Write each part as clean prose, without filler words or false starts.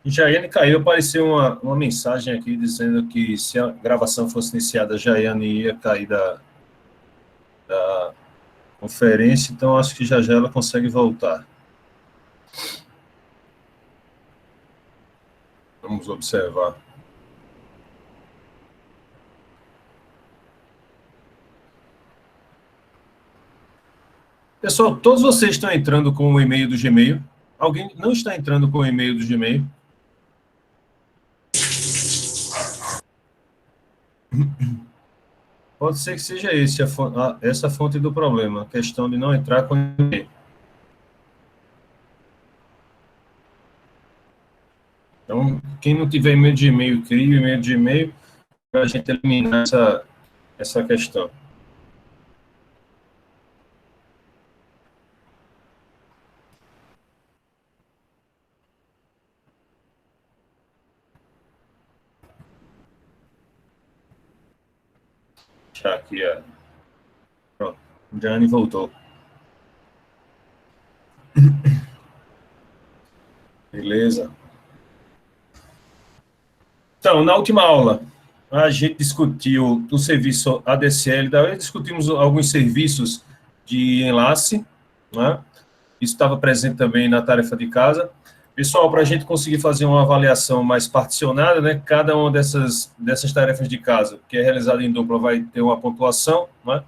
Jaiane caiu, apareceu uma mensagem aqui dizendo que se a gravação fosse iniciada, a Jaiane ia cair da conferência, então acho que já ela consegue voltar. Vamos observar. Pessoal, todos vocês estão entrando com o e-mail do Gmail? Alguém não está entrando com o e-mail do Gmail? Pode ser que seja essa a fonte do problema, a questão de não entrar com o e-mail. Então, quem não tiver e-mail de e-mail, crie o e-mail de e-mail para a gente eliminar essa questão. Deixar aqui pronto, o Jane voltou. Beleza. Então, na última aula, a gente discutiu o serviço ADSL, daí discutimos alguns serviços de enlace, né? Isso estava presente também na tarefa de casa. Pessoal, para a gente conseguir fazer uma avaliação mais particionada, né? Cada uma dessas tarefas de casa, que é realizada em dupla, vai ter uma pontuação, né?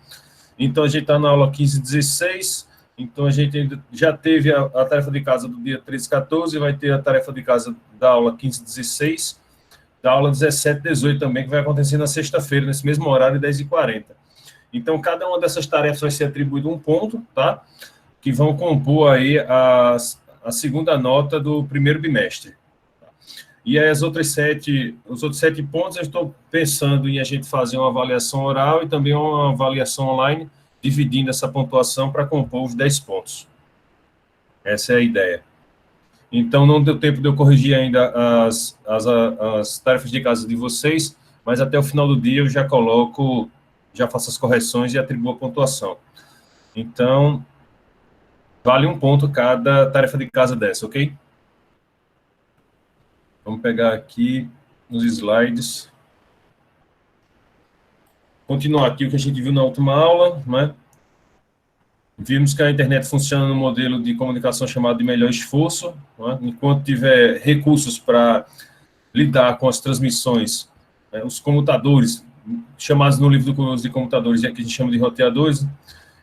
Então, a gente está na aula 15 e 16, então a gente já teve a tarefa de casa do dia 13 e 14, vai ter a tarefa de casa da aula 15 e 16, da aula 17 e 18 também, que vai acontecer na sexta-feira, nesse mesmo horário, 10h40. Então, cada uma dessas tarefas vai ser atribuído um ponto, tá? Que vão compor aí a segunda nota do primeiro bimestre. E aí os outros 7 pontos, eu estou pensando em a gente fazer uma avaliação oral e também uma avaliação online, dividindo essa pontuação para compor os 10 pontos. Essa é a ideia. Então, não deu tempo de eu corrigir ainda as tarefas de casa de vocês, mas até o final do dia eu já faço as correções e atribuo a pontuação. Então, vale um ponto cada tarefa de casa dessa, ok? Vamos pegar aqui nos slides. Continuar aqui o que a gente viu na última aula, né? Vimos que a internet funciona no modelo de comunicação chamado de melhor esforço, né? Enquanto tiver recursos para lidar com as transmissões, né? Os comutadores, chamados no livro do curso de computadores, e aqui a gente chama de roteadores,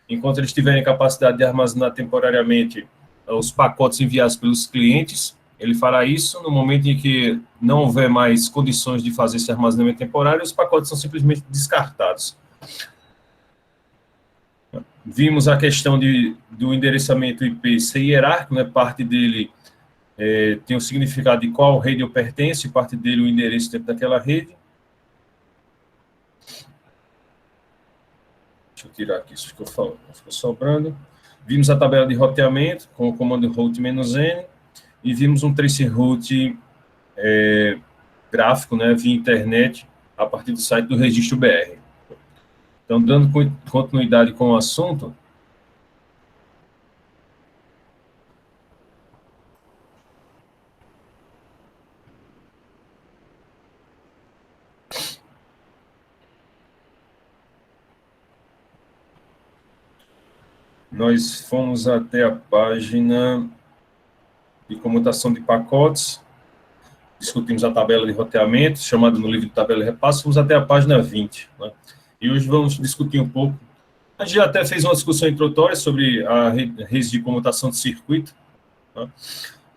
enquanto eles tiverem capacidade de armazenar temporariamente os pacotes enviados pelos clientes, ele fará isso. No momento em que não houver mais condições de fazer esse armazenamento temporário, os pacotes são simplesmente descartados. Vimos a questão do endereçamento IP ser hierárquico, né? Parte dele tem o significado de qual rede eu pertenço, e parte dele o endereço dentro daquela rede. Deixa eu tirar aqui, isso ficou sobrando. Vimos a tabela de roteamento com o comando route-n, e vimos um traceroute gráfico, né, via internet, a partir do site do Registro BR. Então, dando continuidade com o assunto, nós fomos até a página de comutação de pacotes, discutimos a tabela de roteamento, chamada no livro de tabela de repasse, fomos até a página 20. Né? E hoje vamos discutir um pouco. A gente já até fez uma discussão introdutória sobre a rede de comutação de circuito. Né?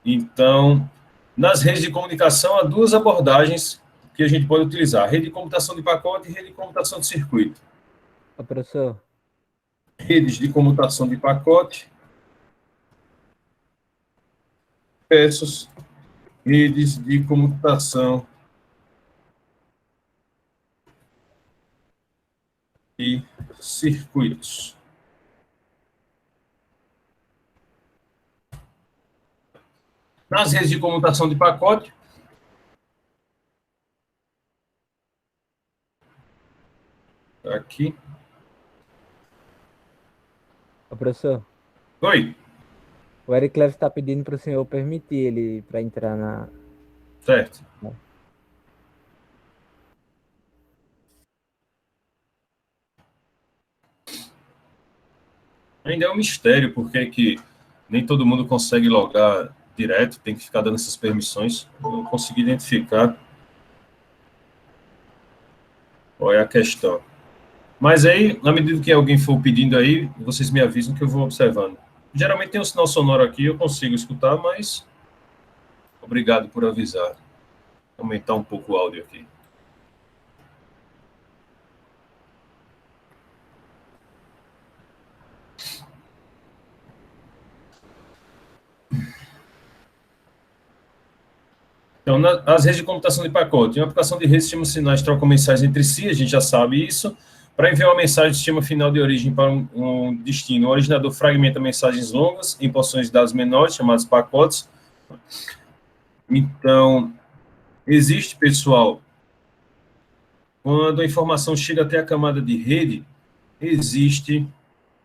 Então, nas redes de comunicação, há duas abordagens que a gente pode utilizar: rede de comutação de pacote e rede de comutação de circuito. Professor. Redes de comutação de pacote versus redes de comutação de circuitos. Nas redes de comutação de pacote, aqui. Professor. Oi. O Eric Cleves está pedindo para o senhor permitir ele para entrar na... Certo. Ainda é um mistério porque que nem todo mundo consegue logar direto, tem que ficar dando essas permissões. Eu não consegui identificar qual é a questão. Mas aí, na medida que alguém for pedindo aí, vocês me avisam que eu vou observando. Geralmente tem um sinal sonoro aqui, eu consigo escutar, mas obrigado por avisar. Vou aumentar um pouco o áudio aqui. Então, as redes de computação de pacote. Uma aplicação de rede estima sinais trocam mensagens entre si, a gente já sabe isso. Para enviar uma mensagem, estima final de origem para um destino. O originador fragmenta mensagens longas em porções de dados menores, chamados pacotes. Então, existe, pessoal, quando a informação chega até a camada de rede, existe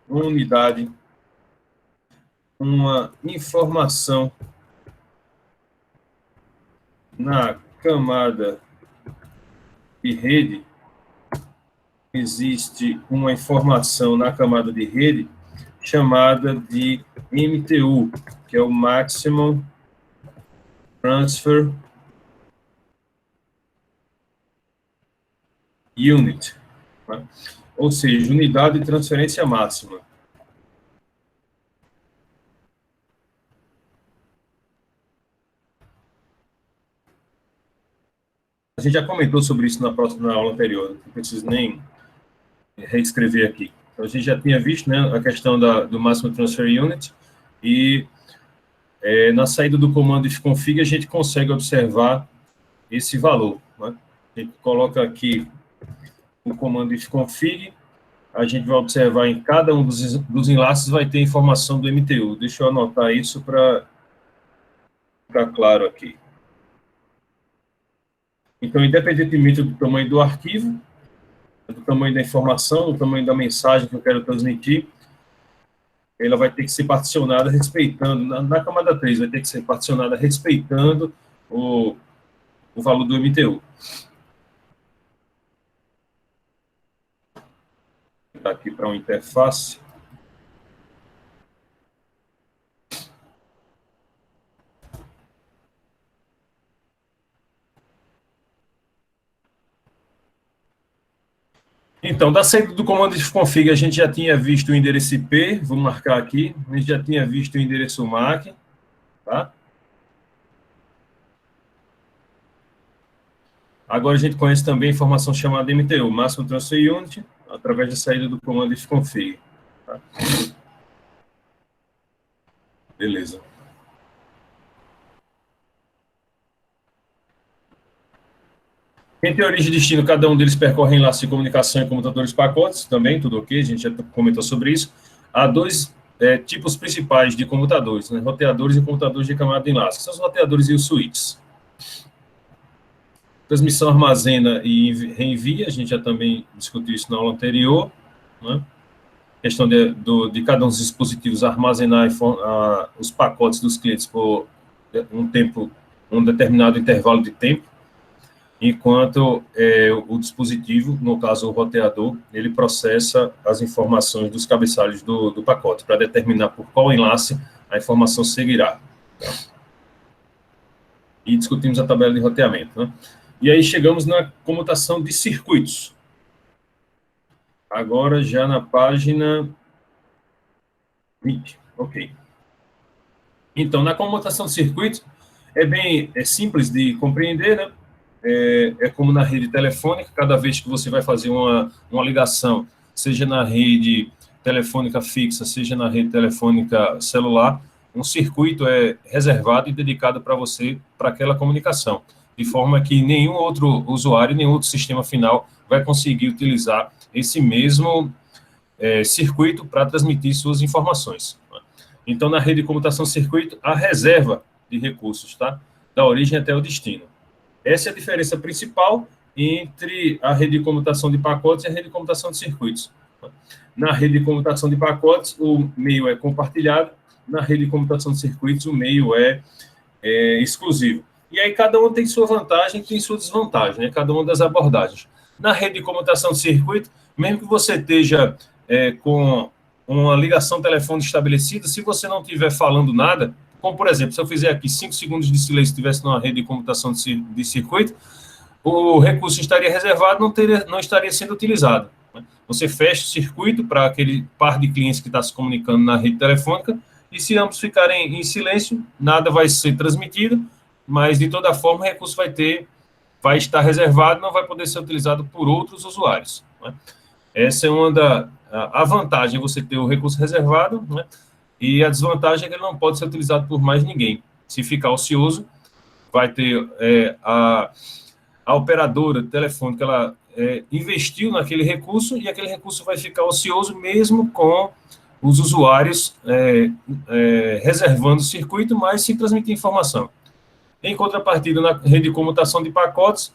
uma unidade, uma informação na camada de rede, existe uma informação na camada de rede chamada de MTU, que é o Maximum Transfer Unit, né? Ou seja, unidade de transferência máxima. A gente já comentou sobre isso na aula anterior, não preciso nem reescrever aqui. Então, a gente já tinha visto, né, a questão do Maximum Transfer Unit, e na saída do comando ifconfig a gente consegue observar esse valor, né? A gente coloca aqui o comando ifconfig, a gente vai observar em cada um dos enlaces vai ter informação do MTU. Deixa eu anotar isso para ficar claro aqui. Então, independentemente do tamanho do arquivo, do tamanho da informação, do tamanho da mensagem que eu quero transmitir, ela vai ter que ser particionada respeitando, na camada 3, vai ter que ser particionada respeitando o valor do MTU. Vou dar aqui para uma interface. Então, da saída do comando ifconfig, a gente já tinha visto o endereço IP, vou marcar aqui, a gente já tinha visto o endereço MAC, tá? Agora a gente conhece também a informação chamada MTU, Maximum Transfer Unit, através da saída do comando ifconfig. Tá? Beleza. Quem tem origem e destino, cada um deles percorre laços de comunicação e comutadores pacotes, também, tudo ok, a gente já comentou sobre isso. Há dois tipos principais de comutadores, né? Roteadores e comutadores de camada de enlace, que são os roteadores e os switches. Transmissão armazena e reenvia, a gente já também discutiu isso na aula anterior, né? Questão de cada um dos dispositivos armazenar os pacotes dos clientes por um determinado intervalo de tempo, enquanto o dispositivo, no caso o roteador, ele processa as informações dos cabeçalhos do pacote, para determinar por qual enlace a informação seguirá. E discutimos a tabela de roteamento, né? E aí chegamos na comutação de circuitos. Agora já na página 20, ok. Então, na comutação de circuitos, é simples de compreender, né? É como na rede telefônica, cada vez que você vai fazer uma ligação, seja na rede telefônica fixa, seja na rede telefônica celular, um circuito é reservado e dedicado para você, para aquela comunicação, de forma que nenhum outro usuário, nenhum outro sistema final vai conseguir utilizar esse mesmo circuito para transmitir suas informações. Então, na rede de comutação circuito, a reserva de recursos, tá? Da origem até o destino. Essa é a diferença principal entre a rede de comutação de pacotes e a rede de comutação de circuitos. Na rede de comutação de pacotes, o meio é compartilhado. Na rede de computação de circuitos, o meio é exclusivo. E aí cada um tem sua vantagem, tem sua desvantagem, né? Cada uma das abordagens. Na rede de comutação de circuito, mesmo que você esteja com uma ligação telefônica estabelecida, se você não estiver falando nada, como por exemplo, se eu fizer aqui 5 segundos de silêncio e estivesse numa rede de comutação de circuito, o recurso estaria reservado, não estaria sendo utilizado. Né? Você fecha o circuito para aquele par de clientes que está se comunicando na rede telefônica, e se ambos ficarem em silêncio, nada vai ser transmitido, mas de toda forma o recurso vai estar reservado, não vai poder ser utilizado por outros usuários. Né? Essa é a vantagem, é você ter o recurso reservado, né? E a desvantagem é que ele não pode ser utilizado por mais ninguém. Se ficar ocioso, vai ter a operadora telefônica, ela investiu naquele recurso e aquele recurso vai ficar ocioso mesmo com os usuários reservando o circuito, mas sem transmitir informação. Em contrapartida, na rede de comutação de pacotes,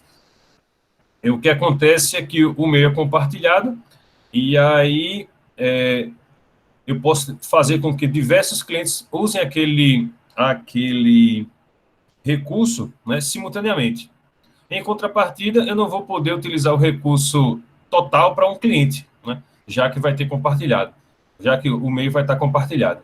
o que acontece é que o meio é compartilhado e aí eu posso fazer com que diversos clientes usem aquele recurso, né, simultaneamente. Em contrapartida, eu não vou poder utilizar o recurso total para um cliente, né, já que vai ter compartilhado, já que o meio vai estar compartilhado.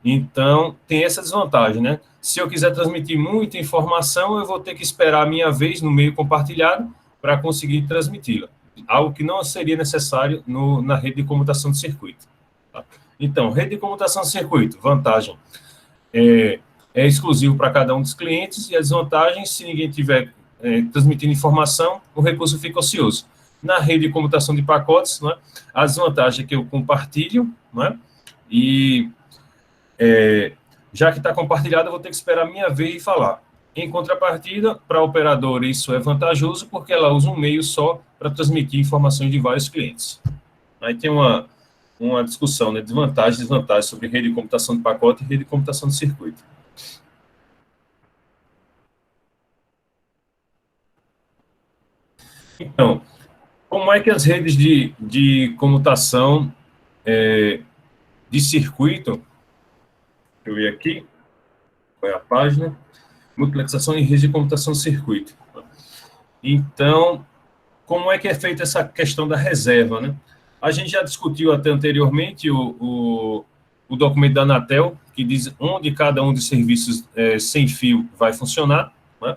Então, tem essa desvantagem, né? Se eu quiser transmitir muita informação, eu vou ter que esperar a minha vez no meio compartilhado para conseguir transmiti-la. Algo que não seria necessário na rede de comutação de circuito. Tá? Então, rede de comutação de circuito, vantagem. É exclusivo para cada um dos clientes e a desvantagem, se ninguém tiver transmitindo informação, o recurso fica ocioso. Na rede de comutação de pacotes, né, a desvantagem é que eu compartilho, né, e já que está compartilhado, eu vou ter que esperar a minha vez e falar. Em contrapartida, para a operadora, isso é vantajoso, porque ela usa um meio só para transmitir informações de vários clientes. Aí tem uma discussão, né, de vantagens e desvantagens sobre rede de computação de pacote e rede de computação de circuito. Então, como é que as redes de comutação de circuito, deixa eu ver aqui, qual é a página, multiplexação em rede de computação de circuito. Então, como é que é feita essa questão da reserva, né? A gente já discutiu até anteriormente o documento da Anatel, que diz onde cada um dos serviços sem fio vai funcionar, né?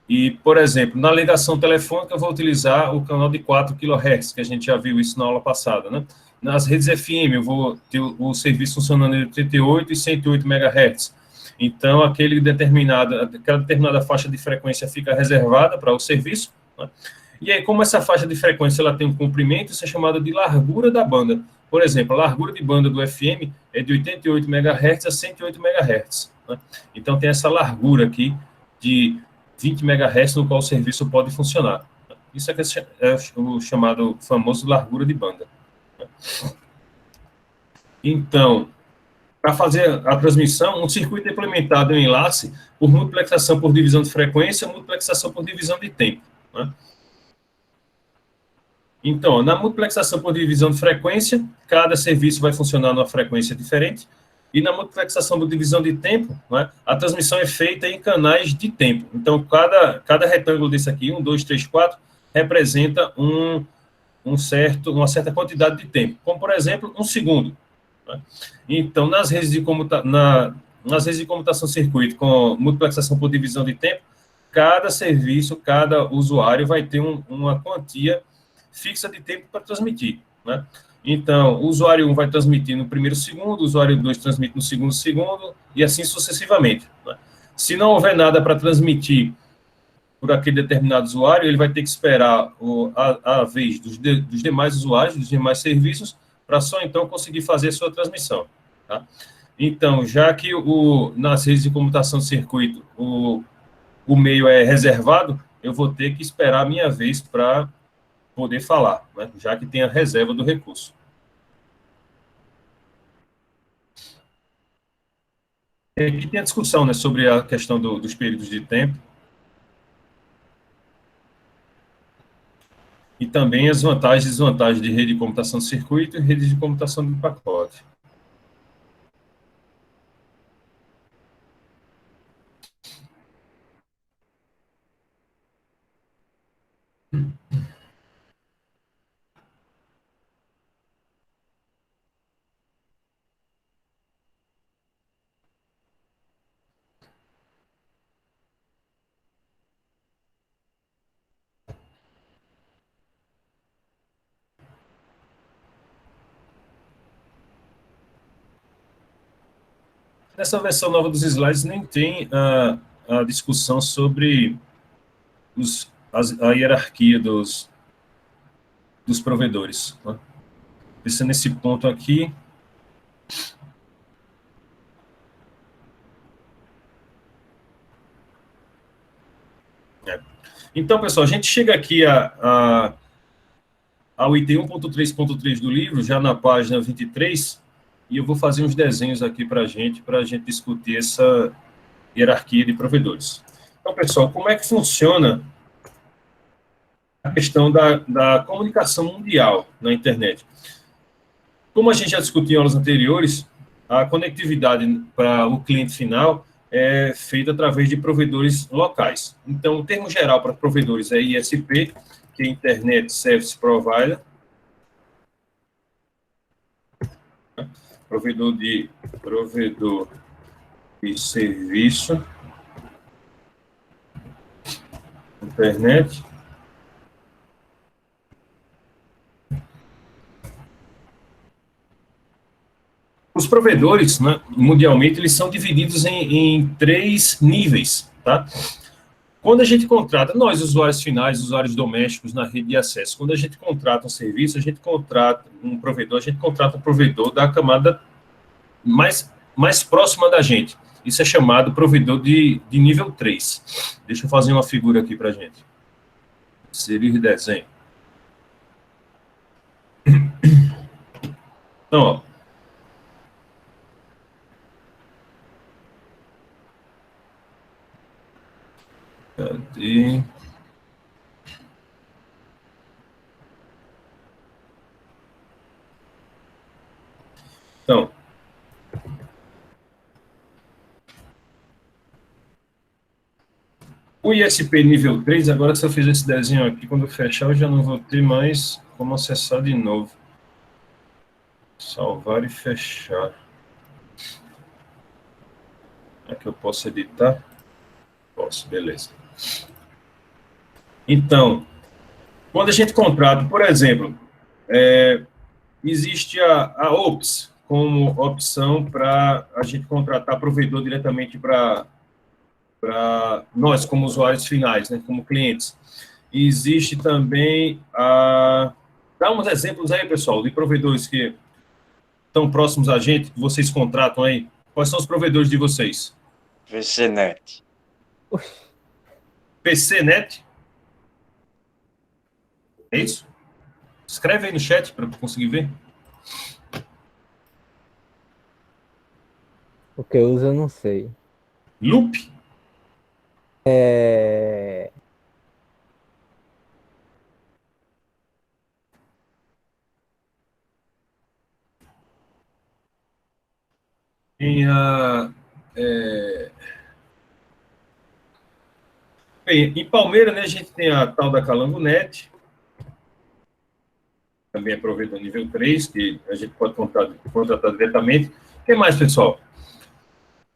E, por exemplo, na ligação telefônica, eu vou utilizar o canal de 4 kHz, que a gente já viu isso na aula passada, né? Nas redes FM, eu vou ter o serviço funcionando entre 38 e 108 MHz. Então, aquela determinada faixa de frequência fica reservada para o serviço, né? E aí, como essa faixa de frequência ela tem um comprimento, isso é chamado de largura da banda. Por exemplo, a largura de banda do FM é de 88 MHz a 108 MHz. Né? Então, tem essa largura aqui de 20 MHz no qual o serviço pode funcionar. Isso é o chamado famoso largura de banda. Então, para fazer a transmissão, um circuito é implementado em enlace por multiplexação por divisão de frequência, multiplexação por divisão de tempo. Né? Então, na multiplexação por divisão de frequência, cada serviço vai funcionar numa frequência diferente, e na multiplexação por divisão de tempo, né, a transmissão é feita em canais de tempo. Então, cada retângulo desse aqui, 1, 2, 3, 4, representa uma certa quantidade de tempo, como, por exemplo, 1 segundo. Né? Então, nas redes de comutação circuito com multiplexação por divisão de tempo, cada serviço, cada usuário vai ter uma quantia fixa de tempo para transmitir, né? Então, o usuário 1 vai transmitir no primeiro segundo, o usuário 2 transmite no segundo segundo, e assim sucessivamente. Né? Se não houver nada para transmitir por aquele determinado usuário, ele vai ter que esperar a vez dos demais usuários, dos demais serviços, para só então conseguir fazer a sua transmissão. Tá? Então, já que nas redes de comutação de circuito o meio é reservado, eu vou ter que esperar a minha vez para poder falar, né? Já que tem a reserva do recurso. E aqui tem a discussão, né, sobre a questão dos períodos de tempo e também as vantagens e desvantagens de rede de computação de circuito e rede de computação de pacote. Nessa versão nova dos slides nem tem a discussão sobre a hierarquia dos provedores. Né? Pensando nesse ponto aqui. Então, pessoal, a gente chega aqui ao item 1.3.3 do livro, já na página 23, e eu vou fazer uns desenhos aqui para a gente discutir essa hierarquia de provedores. Então, pessoal, como é que funciona a questão da comunicação mundial na internet? Como a gente já discutiu em aulas anteriores, a conectividade para o cliente final é feita através de provedores locais. Então, o termo geral para provedores é ISP, que é Internet Service Provider, provedor de serviço, internet. Os provedores, né, mundialmente, eles são divididos em 3 níveis, tá? Quando a gente contrata, nós, usuários finais, usuários domésticos na rede de acesso, quando a gente contrata um serviço, a gente contrata um provedor da camada mais próxima da gente. Isso é chamado provedor de nível 3. Deixa eu fazer uma figura aqui para a gente. Inserir desenho. Então, ó. Cadê? Então, o ISP nível 3, agora se eu fizer esse desenho aqui, quando eu fechar, eu já não vou ter mais como acessar de novo. Salvar e fechar. Aqui eu posso editar? Posso, beleza. Então, quando a gente contrata, por exemplo, existe a OPS como opção para a gente contratar provedor diretamente para nós, como usuários finais, né, como clientes. E existe também dá uns exemplos aí, pessoal, de provedores que estão próximos a gente, que vocês contratam aí. Quais são os provedores de vocês? VCNet. PCNet? É isso? Escreve aí no chat para eu conseguir ver. O que eu uso eu não sei. Loop? Tem Bem, em Palmeira, né, a gente tem a tal da Calango.net, também é provedor nível 3, que a gente pode contratar diretamente. O que mais, pessoal?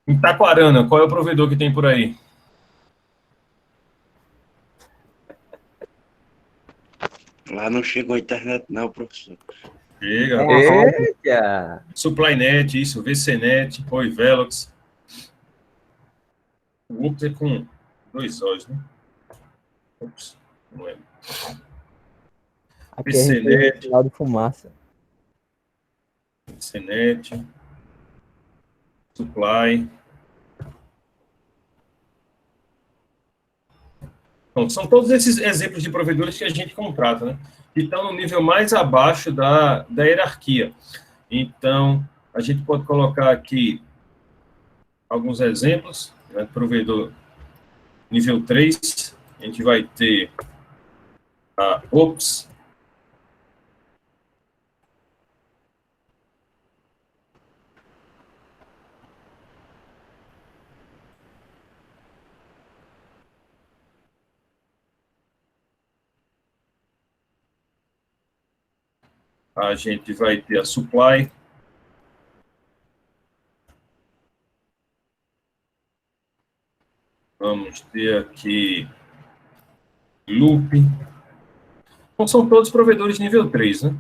Em Taquarana, qual é o provedor que tem por aí? Lá não chegou a internet, não, professor. Chega. Eita! SupplyNet, isso, VCNet, Oi Velox. O Ups é com 2 olhos, né? Ups, não lembro. Aqui a gente tem um sinal de fumaça. VCNet, Supply. Então, são todos esses exemplos de provedores que a gente contrata, né? Que estão no nível mais abaixo da hierarquia. Então, a gente pode colocar aqui alguns exemplos, né? Provedor nível 3, a gente vai ter a OPS, a gente vai ter a Supply, vamos ter aqui Loop. Então, são todos provedores nível 3, né?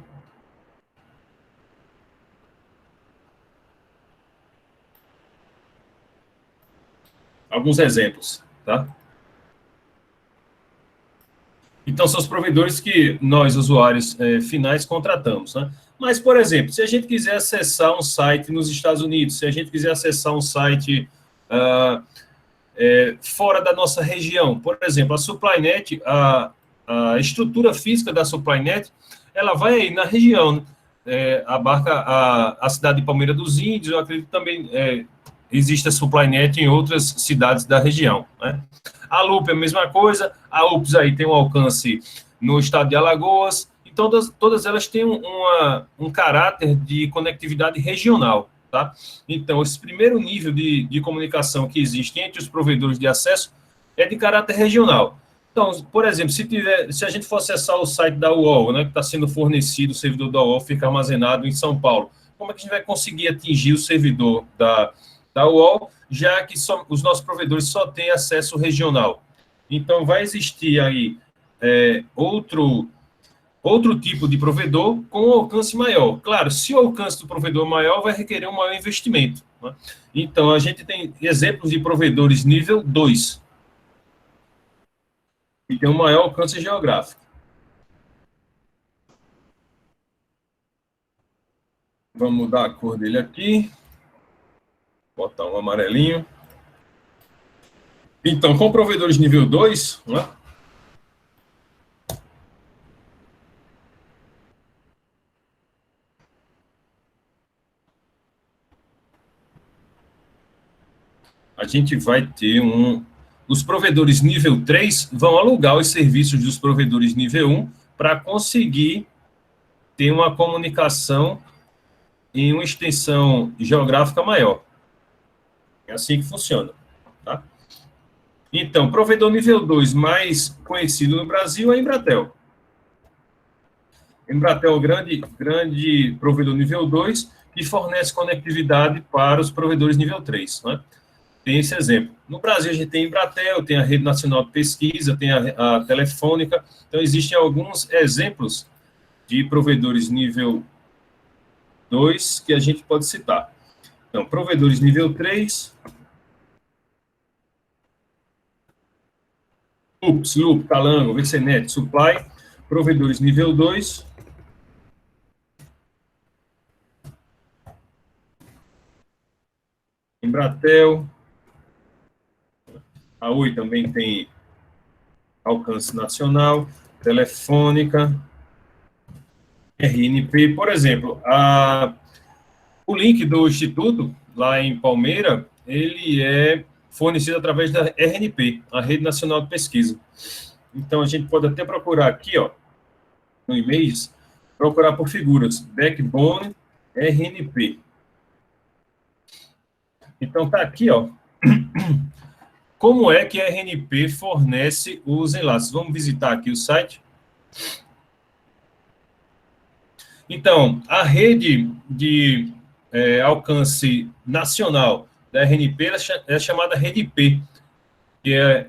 alguns exemplos, tá? Então, são os provedores que nós, usuários finais, contratamos, né? Mas, por exemplo, se a gente quiser acessar um site nos Estados Unidos, se a gente quiser acessar um site fora da nossa região, por exemplo, a SupplyNet, a estrutura física da SupplyNet, ela vai aí na região, abarca a cidade de Palmeira dos Índios, eu acredito também existe a SupplyNet em outras cidades da região, né? A Loop é a mesma coisa, a UPS aí tem um alcance no estado de Alagoas, então todas elas têm um caráter de conectividade regional, tá? Então, esse primeiro nível de comunicação que existe entre os provedores de acesso é de caráter regional. Então, por exemplo, se a gente for acessar o site da UOL, né, que está sendo fornecido, o servidor da UOL fica armazenado em São Paulo, como é que a gente vai conseguir atingir o servidor da UOL, já que os nossos provedores só têm acesso regional? Então, vai existir aí outro tipo de provedor com um alcance maior. Claro, se o alcance do provedor é maior, vai requerer um maior investimento, né? Então, a gente tem exemplos de provedores nível 2, que tem um maior alcance geográfico. Vamos mudar a cor dele aqui. Botar um amarelinho. Então, com provedores nível 2, né, a gente vai ter os provedores nível 3 vão alugar os serviços dos provedores nível 1 para conseguir ter uma comunicação em uma extensão geográfica maior. É assim que funciona, tá? Então, provedor nível 2 mais conhecido no Brasil é a Embratel. Embratel é o grande provedor nível 2 que fornece conectividade para os provedores nível 3, né? Tem esse exemplo. No Brasil, a gente tem a Embratel, tem a Rede Nacional de Pesquisa, tem a Telefônica. Então, existem alguns exemplos de provedores nível 2 que a gente pode citar. Então, provedores nível 3, UPS, Loop, Calango, VCNet, Supply. Provedores nível 2, Embratel. A Oi também tem alcance nacional, Telefônica, RNP, por exemplo, o link do Instituto, lá em Palmeira, ele é fornecido através da RNP, a Rede Nacional de Pesquisa. Então, a gente pode até procurar aqui, ó, no e-mails, procurar por figuras, Backbone, RNP. Então, tá aqui, ó, como é que a RNP fornece os enlaces. Vamos visitar aqui o site. Então, a rede de alcance nacional da RNP é chamada Rede IP, que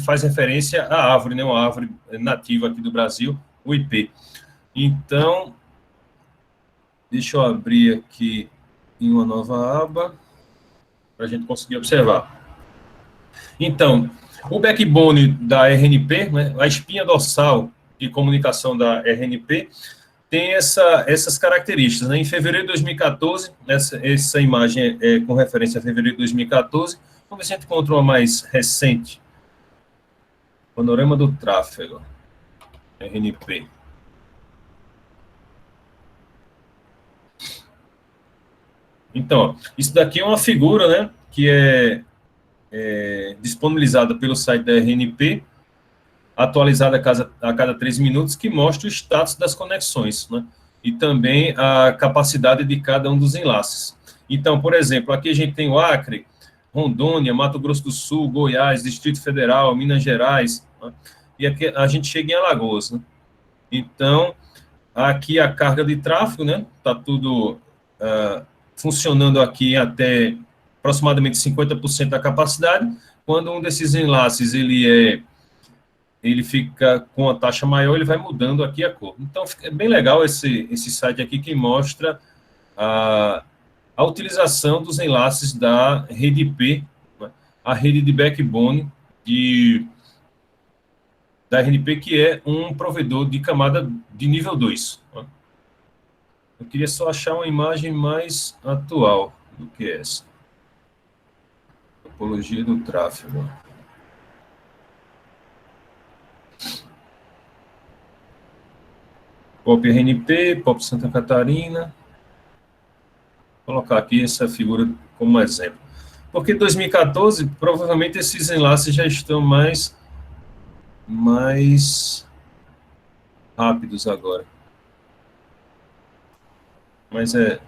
faz referência à árvore, né, uma árvore nativa aqui do Brasil, o IP. Então, deixa eu abrir aqui em uma nova aba, para a gente conseguir observar. Então, o backbone da RNP, né, a espinha dorsal de comunicação da RNP, tem essas características, né? Em fevereiro de 2014, essa imagem é com referência a fevereiro de 2014. Vamos ver se a gente encontra uma mais recente. Panorama do tráfego, RNP. Então, isso daqui é uma figura, né, que é disponibilizada pelo site da RNP, atualizada a cada 3 minutos, que mostra o status das conexões, né? E também a capacidade de cada um dos enlaces. Então, por exemplo, aqui a gente tem o Acre, Rondônia, Mato Grosso do Sul, Goiás, Distrito Federal, Minas Gerais, né? E aqui a gente chega em Alagoas, né? Então, aqui a carga de tráfego, né? Está tudo funcionando aqui até aproximadamente 50% da capacidade. Quando um desses enlaces ele fica com a taxa maior, ele vai mudando aqui a cor. Então, é bem legal esse site aqui que mostra a utilização dos enlaces da rede IP, né, a rede de backbone da RNP, que é um provedor de camada de nível 2. Eu queria só achar uma imagem mais atual do que essa. Topologia do tráfego. POP RNP, POP Santa Catarina. Vou colocar aqui essa figura como exemplo. Porque em 2014, provavelmente esses enlaces já estão mais rápidos agora. Mas é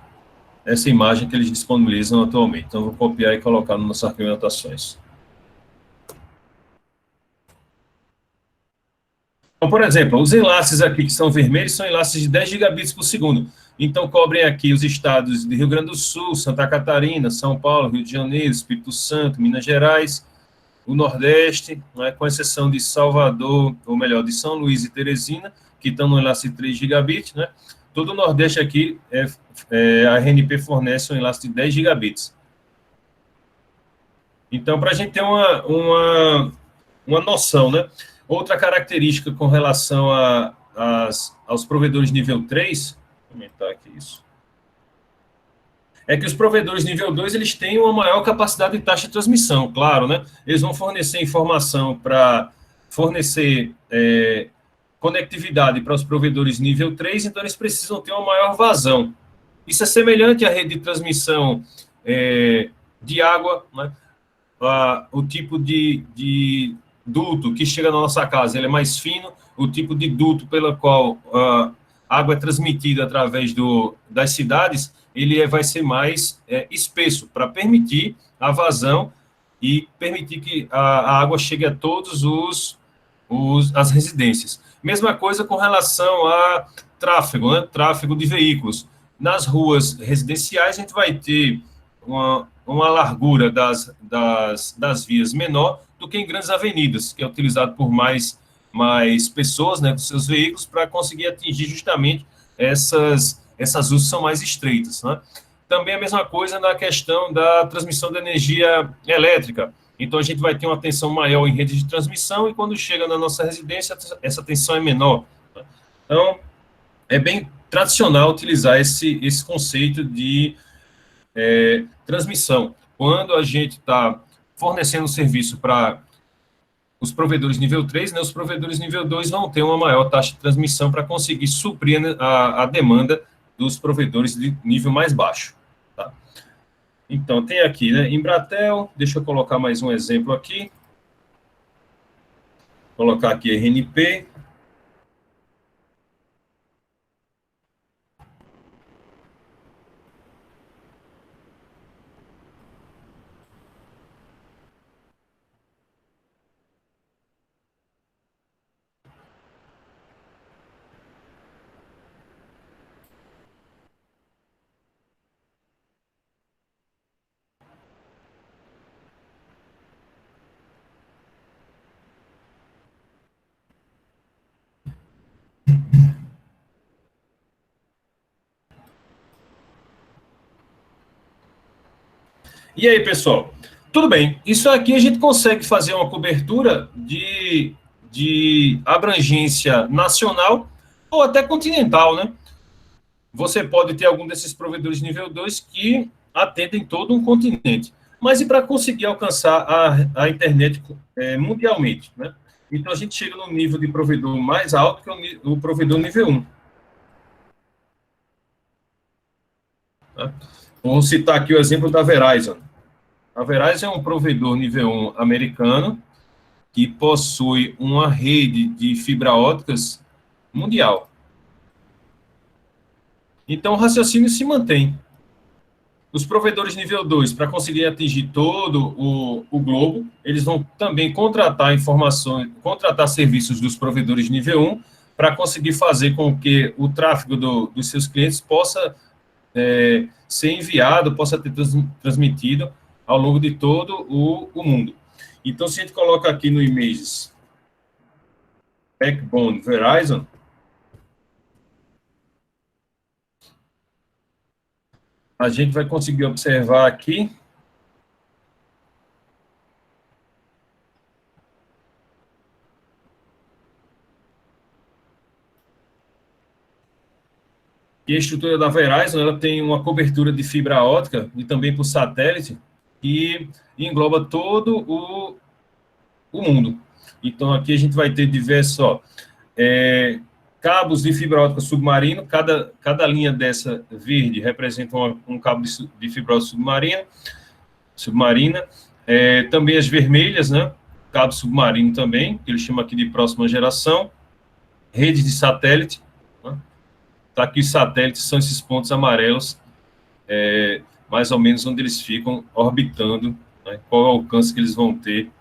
essa imagem que eles disponibilizam atualmente. Então, vou copiar e colocar no nosso arquivo de anotações. Então, por exemplo, os enlaces aqui que são vermelhos são enlaces de 10 gigabits por segundo. Então, cobrem aqui os estados de Rio Grande do Sul, Santa Catarina, São Paulo, Rio de Janeiro, Espírito Santo, Minas Gerais, o Nordeste, né, com exceção de Salvador, ou melhor, de São Luís e Teresina, que estão no enlace de 3 gigabits, né? Todo o Nordeste aqui, a RNP fornece um enlace de 10 gigabits. Então, para a gente ter uma noção, né? Outra característica com relação aos provedores nível 3, vou aumentar aqui isso, é que os provedores nível 2 eles têm uma maior capacidade de taxa de transmissão, claro, né? Eles vão fornecer informação para fornecer conectividade para os provedores nível 3, então eles precisam ter uma maior vazão. Isso é semelhante à rede de transmissão de água, né? O tipo de duto que chega na nossa casa, ele é mais fino, o tipo de duto pela qual a água é transmitida através das cidades, ele vai ser mais espesso, para permitir a vazão e permitir que a água chegue a todos as residências. Mesma coisa com relação a tráfego, né? Tráfego de veículos. Nas ruas residenciais, a gente vai ter uma largura das vias menor do que em grandes avenidas, que é utilizado por mais pessoas, né, com seus veículos, para conseguir atingir justamente essas ruas que são mais estreitas, né? Também a mesma coisa na questão da transmissão de energia elétrica. Então, a gente vai ter uma tensão maior em rede de transmissão e quando chega na nossa residência, essa tensão é menor. Então, é bem tradicional utilizar esse conceito de transmissão. Quando a gente está fornecendo serviço para os provedores nível 3, né, os provedores nível 2 vão ter uma maior taxa de transmissão para conseguir suprir a demanda dos provedores de nível mais baixo. Tá? Então, tem aqui, né, Embratel, deixa eu colocar mais um exemplo aqui. Vou colocar aqui RNP. E aí, pessoal? Tudo bem. Isso aqui a gente consegue fazer uma cobertura de abrangência nacional ou até continental, né? Você pode ter algum desses provedores nível 2 que atendem todo um continente. Mas e para conseguir alcançar a internet mundialmente, né? Então, a gente chega no nível de provedor mais alto, que é o provedor nível 1. Tá? Vou citar aqui o exemplo da Verizon. A Verizon é um provedor nível 1 americano que possui uma rede de fibra óticas mundial. Então, o raciocínio se mantém. Os provedores nível 2, para conseguir atingir todo o globo, eles vão também contratar contratar serviços dos provedores nível 1 para conseguir fazer com que o tráfego dos seus clientes possa ser enviado, possa ter transmitido ao longo de todo o mundo. Então, se a gente coloca aqui no Images Backbone Verizon, a gente vai conseguir observar aqui E a estrutura da Verizon, ela tem uma cobertura de fibra ótica e também por satélite, que engloba todo o mundo. Então, aqui a gente vai ter diversos, cabos de fibra ótica submarino, cada linha dessa verde representa um cabo de fibra ótica submarina. Também as vermelhas, né? Cabo submarino também, que eles chamam aqui de próxima geração. Redes de satélite, né? Tá aqui os satélites são esses pontos amarelos, mais ou menos onde eles ficam orbitando, né? Qual é o alcance que eles vão ter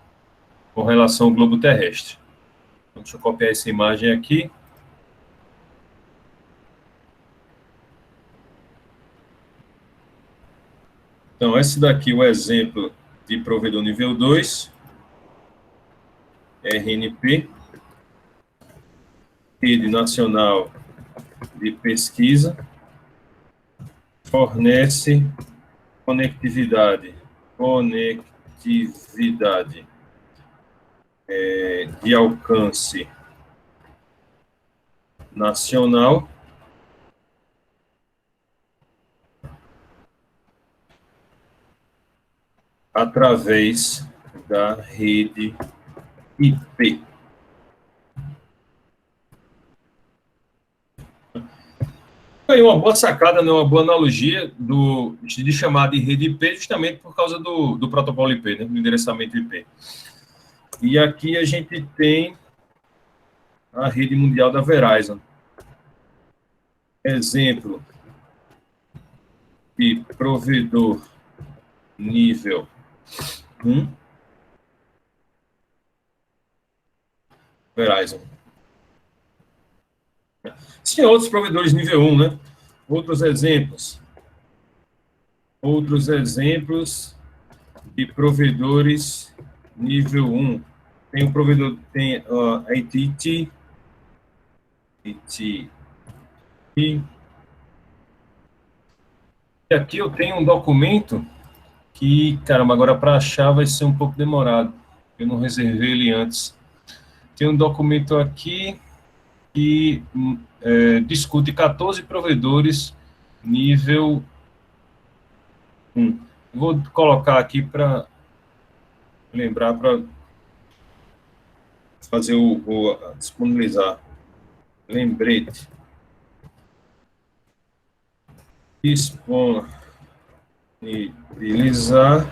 com relação ao globo terrestre. Então, deixa eu copiar essa imagem aqui. Então, esse daqui é o exemplo de provedor nível 2, RNP, Rede Nacional de Pesquisa, fornece conectividade de alcance nacional através da rede IP. Foi uma boa sacada, né, uma boa analogia de chamar de rede IP justamente por causa do protocolo IP, né, do endereçamento IP. E aqui a gente tem a rede mundial da Verizon. Exemplo de provedor nível 1, Verizon. Tinha outros provedores nível 1, né? Outros exemplos de provedores nível 1. Tem o provedor, tem a AT&T, e aqui eu tenho um documento que, caramba, agora para achar vai ser um pouco demorado. Eu não reservei ele antes. Tem um documento aqui que discute 14 provedores nível 1. Vou colocar aqui para lembrar, para fazer disponibilizar. Lembrete. Disponibilizar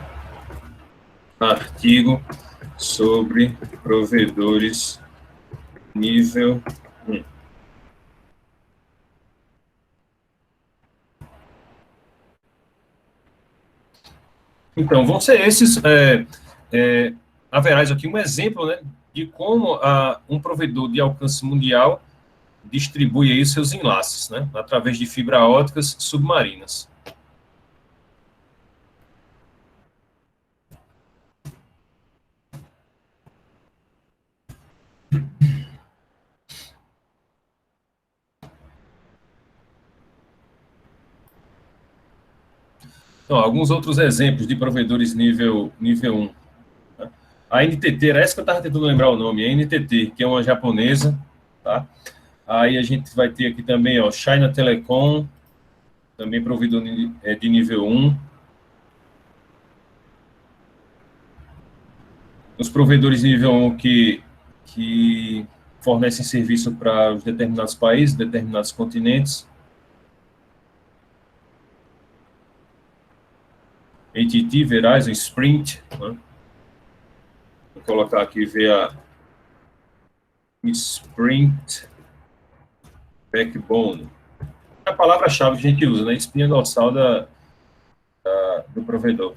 artigo sobre provedores nível 1. Então, vão ser esses. Haverá aqui um exemplo, né, de como um provedor de alcance mundial distribui aí seus enlaces, né, através de fibra óticas submarinas. Então, alguns outros exemplos de provedores nível 1. Tá? A NTT, era essa que eu estava tentando lembrar o nome, a NTT, que é uma japonesa, tá? Aí a gente vai ter aqui também, ó, China Telecom, também provedor de nível 1. Os provedores de nível 1 que fornecem serviço para os determinados países, determinados continentes. AT&T, Verizon, Sprint, né? Vou colocar aqui, ver a Sprint Backbone. É a palavra-chave que a gente usa, né? Espinha dorsal do provedor.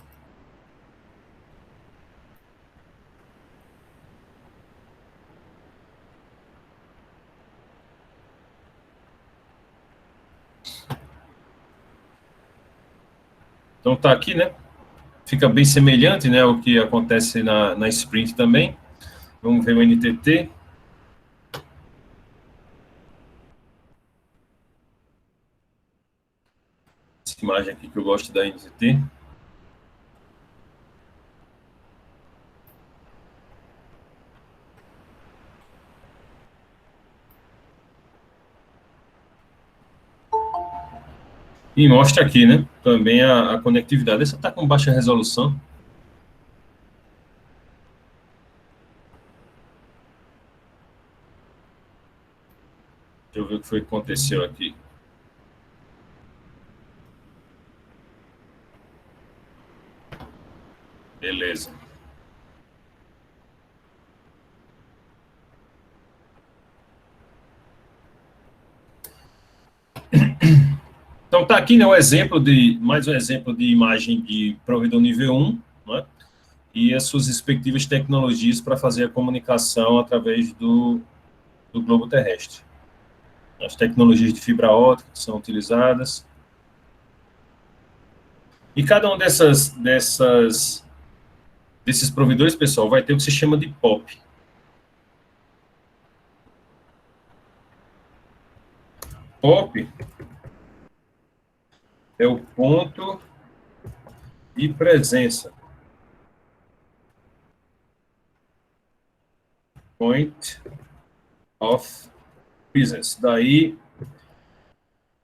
Então tá aqui, né? Fica bem semelhante, né, ao que acontece na Sprint também. Vamos ver o NTT. Essa imagem aqui que eu gosto da NTT. E mostra aqui, né, também a conectividade. Essa está com baixa resolução. Deixa eu ver o que foi que aconteceu aqui. Beleza. Então, tá aqui, né, mais um exemplo de imagem de provedor nível 1, né, e as suas respectivas tecnologias para fazer a comunicação através do globo terrestre. As tecnologias de fibra ótica que são utilizadas. E cada um desses provedores, pessoal, vai ter o que se chama de POP. POP é o ponto de presença. Point of Presence. Daí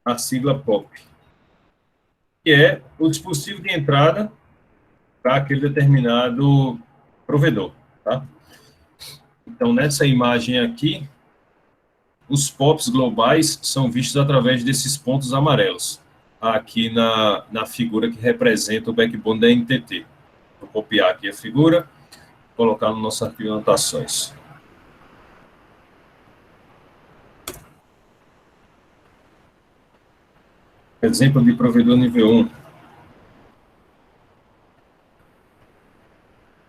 a sigla POP. Que é o dispositivo de entrada para aquele determinado provedor, tá? Então, nessa imagem aqui, os POPs globais são vistos através desses pontos amarelos, aqui na figura que representa o backbone da NTT. Vou copiar aqui a figura, colocar no nosso arquivo de anotações. Exemplo de provedor nível 1.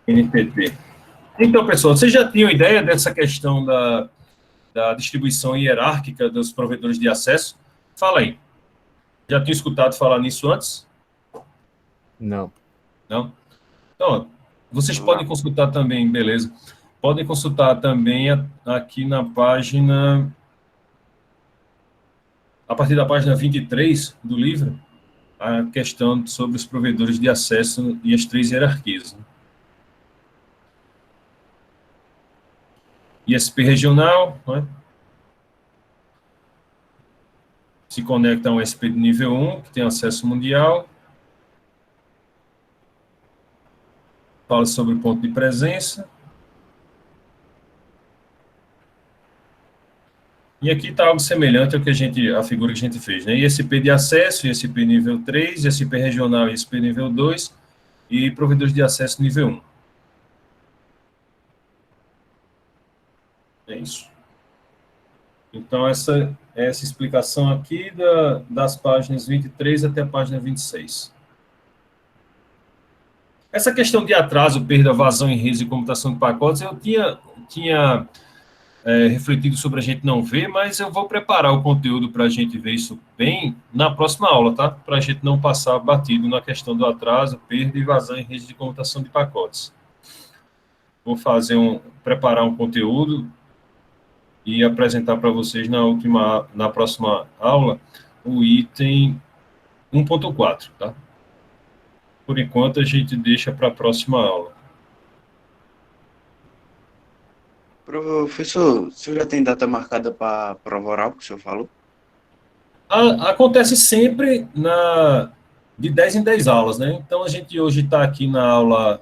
NTT. Então, pessoal, vocês já tinham ideia dessa questão da distribuição hierárquica dos provedores de acesso? Fala aí. Já tinha escutado falar nisso antes? Não. Não? Então, vocês podem consultar também, beleza. Podem consultar também aqui na página, a partir da página 23 do livro, a questão sobre os provedores de acesso e as 3 hierarquias. ISP regional, né? Se conecta a um ISP de nível 1, que tem acesso mundial. Fala sobre o ponto de presença. E aqui está algo semelhante ao que a figura que a gente fez, né? ISP de acesso, ISP nível 3, ISP regional, ISP nível 2 e provedores de acesso nível 1. É isso. Então, essa é essa explicação aqui das páginas 23 até a página 26. Essa questão de atraso, perda, vazão em redes e computação de pacotes, eu tinha refletido sobre a gente não ver, mas eu vou preparar o conteúdo para a gente ver isso bem na próxima aula, tá? Para a gente não passar batido na questão do atraso, perda e vazão em redes de computação de pacotes. Vou preparar um conteúdo e apresentar para vocês na próxima aula o item 1.4, tá? Por enquanto, a gente deixa para a próxima aula. Professor, o senhor já tem data marcada para a prova oral que o senhor falou? Acontece sempre de 10 em 10 aulas, né? Então, a gente hoje está aqui na aula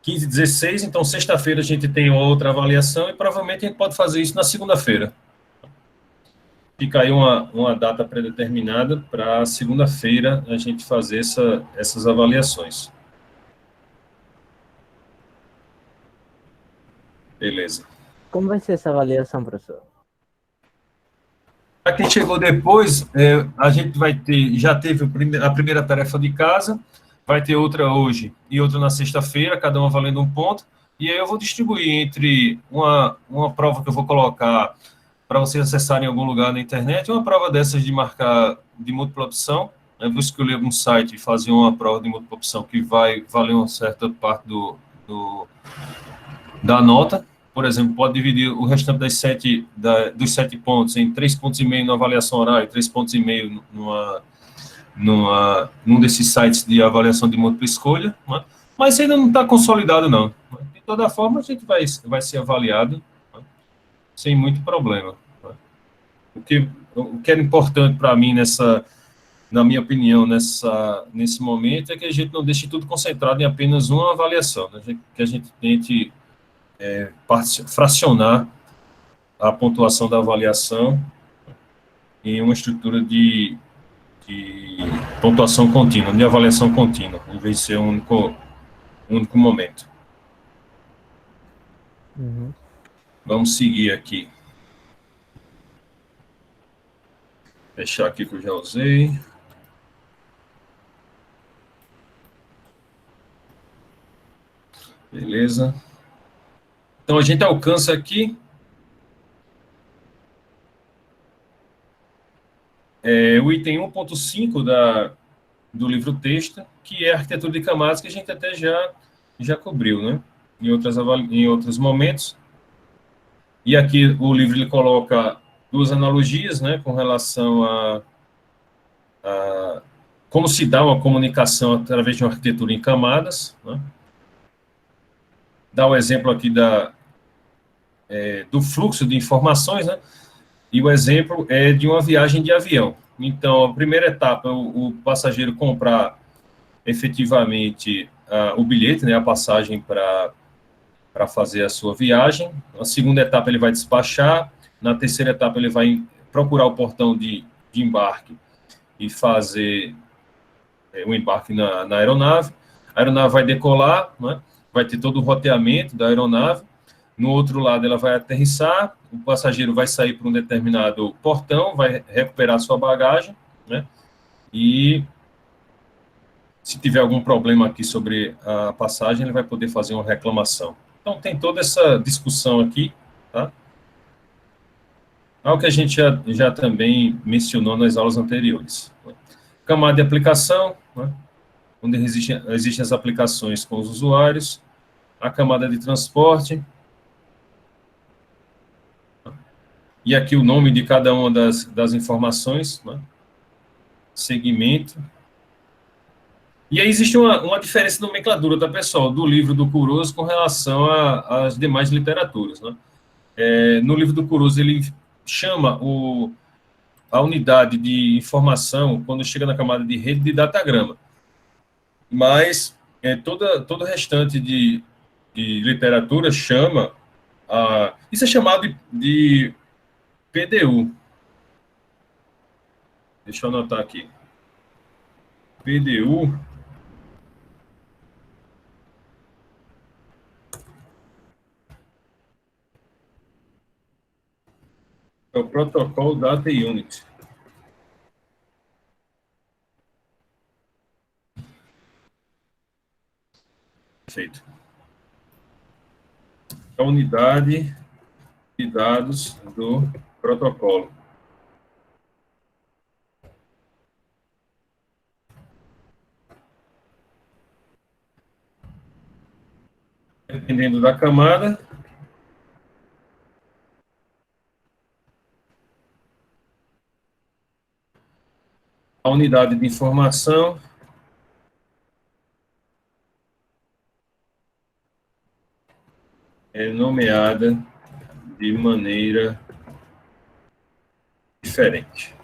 15 e 16, então sexta-feira a gente tem outra avaliação e provavelmente a gente pode fazer isso na segunda-feira. Fica aí uma data predeterminada para segunda-feira a gente fazer essas avaliações. Beleza. Como vai ser essa avaliação, professor? Para quem chegou depois, a gente já teve a primeira tarefa de casa, vai ter outra hoje e outra na sexta-feira, cada uma valendo um ponto, e aí eu vou distribuir entre uma prova que eu vou colocar para vocês acessarem em algum lugar na internet, uma prova dessas de marcar de múltipla opção. Eu vou escolher algum site e fazer uma prova de múltipla opção que vai valer uma certa parte da nota. Por exemplo, pode dividir o restante dos 7 pontos em 3,5 pontos na avaliação oral e 3,5 pontos num desses sites de avaliação de múltipla escolha, né? Mas ainda não está consolidado, não. De toda forma, a gente vai ser avaliado, né, sem muito problema. Né? o que era importante para mim na minha opinião, nesse momento, é que a gente não deixe tudo concentrado em apenas uma avaliação, né? Que a gente tente fracionar a pontuação da avaliação em uma estrutura de pontuação contínua, de avaliação contínua, em vez de ser um único momento. Uhum. Vamos seguir aqui. Deixar aqui que eu já usei. Beleza. Então, a gente alcança aqui o item 1.5 do livro texto, que é a arquitetura de camadas, que a gente até já cobriu, né? Em outros momentos. E aqui o livro ele coloca duas analogias, né, com relação a como se dá uma comunicação através de uma arquitetura em camadas, né? Dá o exemplo aqui do fluxo de informações, né? E o exemplo é de uma viagem de avião. Então, a primeira etapa, o passageiro comprar efetivamente o bilhete, né, a passagem para fazer a sua viagem. Na segunda etapa, ele vai despachar. Na terceira etapa, ele vai procurar o portão de embarque e fazer o embarque na aeronave. A aeronave vai decolar, né, vai ter todo o roteamento da aeronave. No outro lado, ela vai aterrissar, o passageiro vai sair para um determinado portão, vai recuperar sua bagagem, né? E se tiver algum problema aqui sobre a passagem, ele vai poder fazer uma reclamação. Então, tem toda essa discussão aqui, tá? Algo que a gente já também mencionou nas aulas anteriores. Camada de aplicação, né? Onde existem as aplicações com os usuários. A camada de transporte. E aqui o nome de cada uma das informações, né? Segmento. E aí existe uma diferença de nomenclatura, tá, pessoal, do livro do Kuroso com relação às demais literaturas, né? No livro do Kuroso, ele chama a unidade de informação, quando chega na camada de rede, de datagrama. Mas todo o restante de literatura chama... isso é chamado de PDU. Deixa eu anotar aqui. PDU é o Protocol Data Unit. Perfeito. A unidade de dados do protocolo. Dependendo da camada, a unidade de informação é nomeada de maneira diferente.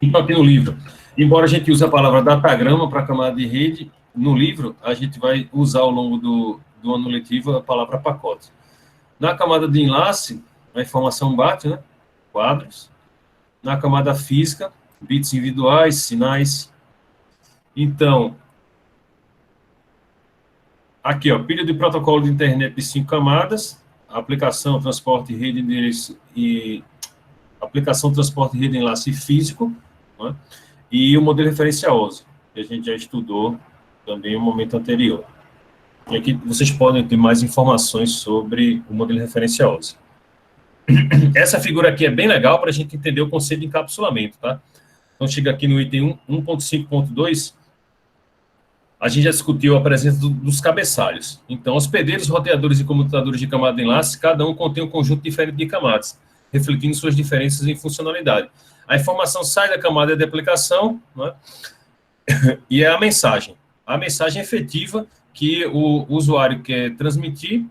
Então, aqui no livro, embora a gente use a palavra datagrama para a camada de rede, no livro a gente vai usar ao longo do ano letivo a palavra pacote. Na camada de enlace, a informação bate, né? Quadros. Na camada física, bits individuais, sinais. Então, aqui, ó, pilha de protocolo de internet de 5 camadas, aplicação, transporte, rede, endereço e aplicação, transporte, rede, enlace físico, né? E o modelo referencial, que a gente já estudou também no momento anterior. E aqui vocês podem ter mais informações sobre o modelo referencial. Essa figura aqui é bem legal para a gente entender o conceito de encapsulamento, tá? Então, chega aqui no item 1.5.2, a gente já discutiu a presença dos cabeçalhos. Então, hospedeiros, roteadores e comutadores de camada de enlace, cada um contém um conjunto diferente de camadas, refletindo suas diferenças em funcionalidade. A informação sai da camada de aplicação, né? E é a mensagem efetiva que o usuário quer transmitir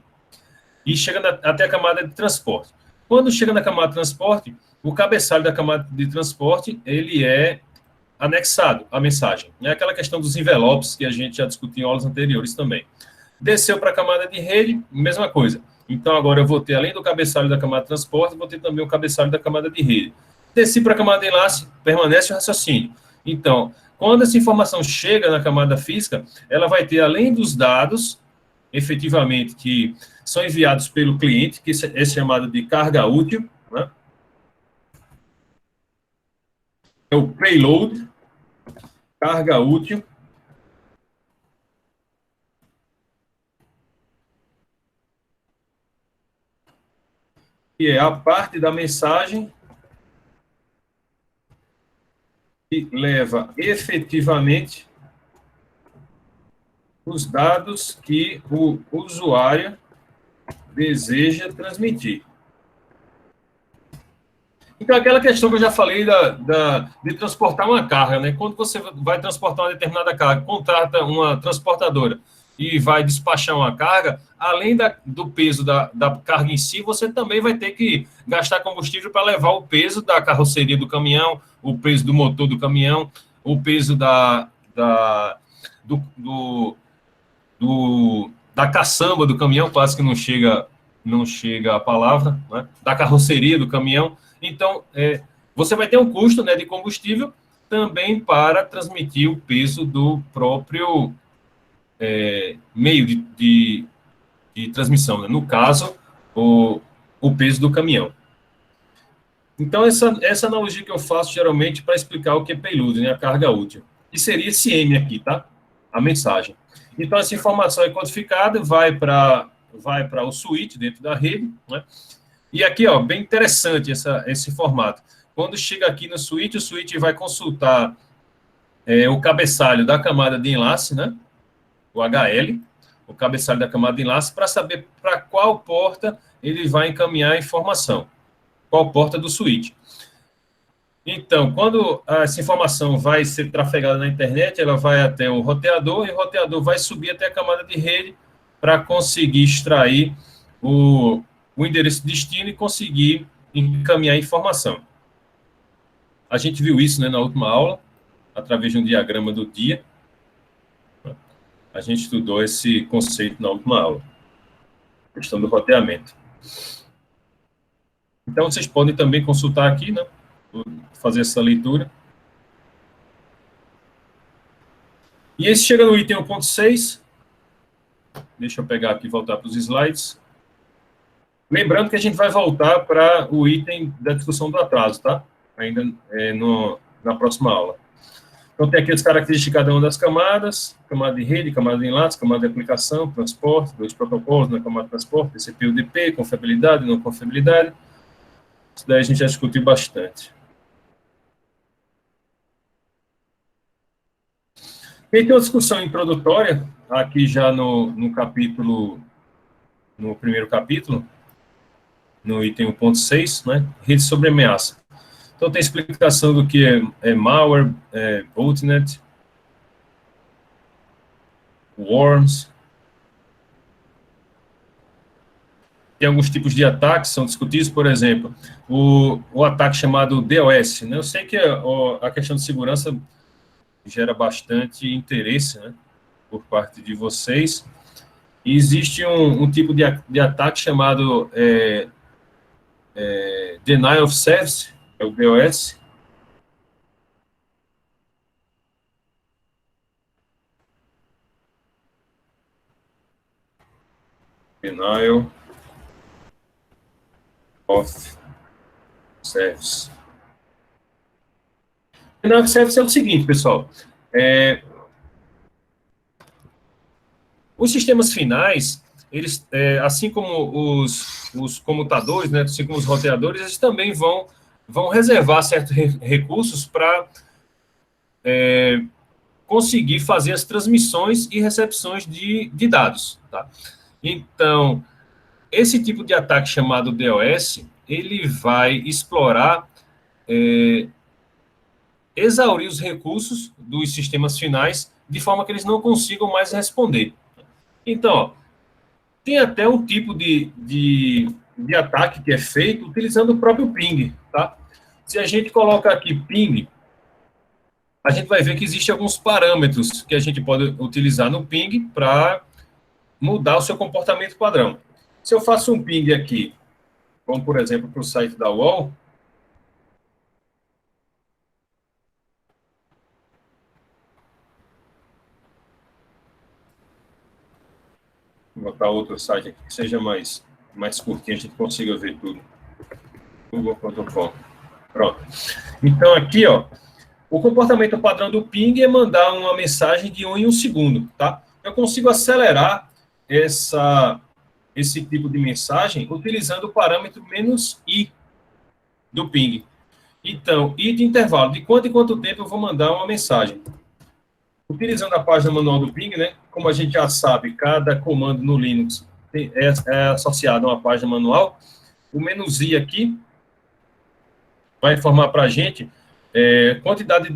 e chega até a camada de transporte. Quando chega na camada de transporte, o cabeçalho da camada de transporte, ele é anexado à mensagem. É aquela questão dos envelopes que a gente já discutiu em aulas anteriores também. Desceu para a camada de rede, mesma coisa. Então, agora eu vou ter, além do cabeçalho da camada de transporte, vou ter também o cabeçalho da camada de rede. Desci para a camada de enlace, permanece o raciocínio. Então, quando essa informação chega na camada física, ela vai ter, além dos dados, efetivamente, que são enviados pelo cliente, que é chamado de carga útil, né? É o payload, carga útil, que é a parte da mensagem que leva efetivamente os dados que o usuário deseja transmitir. Então, aquela questão que eu já falei de transportar uma carga, né? Quando você vai transportar uma determinada carga, contrata uma transportadora e vai despachar uma carga, além do peso da carga em si, você também vai ter que gastar combustível para levar o peso da carroceria do caminhão, o peso do motor do caminhão, o peso da caçamba do caminhão, quase que não chega a palavra, né? Da carroceria do caminhão. Então, você vai ter um custo, né, de combustível também para transmitir o peso do próprio meio de transmissão, né? No caso, o peso do caminhão. Então, essa analogia que eu faço geralmente para explicar o que é payload, né, a carga útil. E seria esse M aqui, tá? A mensagem. Então, essa informação é codificada, vai para o switch dentro da rede, né? E aqui, ó, bem interessante esse formato. Quando chega aqui no switch, o switch vai consultar o cabeçalho da camada de enlace, né? O HL, o cabeçalho da camada de enlace, para saber para qual porta ele vai encaminhar a informação. Qual porta do switch. Então, quando essa informação vai ser trafegada na internet, ela vai até o roteador, e o roteador vai subir até a camada de rede para conseguir extrair o endereço de destino e conseguir encaminhar a informação. A gente viu isso, né, na última aula, através de um diagrama do dia. A gente estudou esse conceito na última aula, questão do roteamento. Então, vocês podem também consultar aqui, né, fazer essa leitura. E esse chega no item 1.6. Deixa eu pegar aqui e voltar para os slides. Lembrando que a gente vai voltar para o item da discussão do atraso, tá? Ainda na próxima aula. Então, tem aqui as características de cada uma das camadas: camada de rede, camada de enlace, camada de aplicação, transporte, dois protocolos na camada de transporte, TCP e UDP, confiabilidade, não confiabilidade. Isso daí a gente já discutiu bastante. E tem uma discussão introdutória, aqui já no capítulo, no primeiro capítulo, no item 1.6, né? Rede sobre ameaça. Então, tem explicação do que é malware, botnet, worms. Tem alguns tipos de ataques que são discutidos, por exemplo, o ataque chamado DOS, né? Eu sei que a questão de segurança gera bastante interesse, né, por parte de vocês. E existe um tipo de ataque chamado Denial of Service, é o DOS. Denial of Service. Denial of Service é o seguinte, pessoal. Os sistemas finais, eles, assim como os comutadores, né, assim como os roteadores, eles também vão reservar certos recursos para conseguir fazer as transmissões e recepções de dados. Tá? Então, esse tipo de ataque chamado DOS, ele vai explorar, exaurir os recursos dos sistemas finais de forma que eles não consigam mais responder. Então, ó, tem até um tipo de de ataque que é feito utilizando o próprio ping, tá? Se a gente coloca aqui ping, a gente vai ver que existem alguns parâmetros que a gente pode utilizar no ping para mudar o seu comportamento padrão. Se eu faço um ping aqui, como por exemplo para o site da UOL, vou botar outro site aqui que seja mais curtinho, a gente consiga ver tudo. Google.com. Pronto. Então aqui, ó, o comportamento padrão do ping é mandar uma mensagem de 1 em 1 segundo, tá? Eu consigo acelerar esse tipo de mensagem utilizando o parâmetro "-i" do ping. Então, i de intervalo, de quanto em quanto tempo eu vou mandar uma mensagem. Utilizando a página manual do ping, né? Como a gente já sabe, cada comando no Linux é associado a uma página manual. O "-i" aqui vai informar para a gente quantidade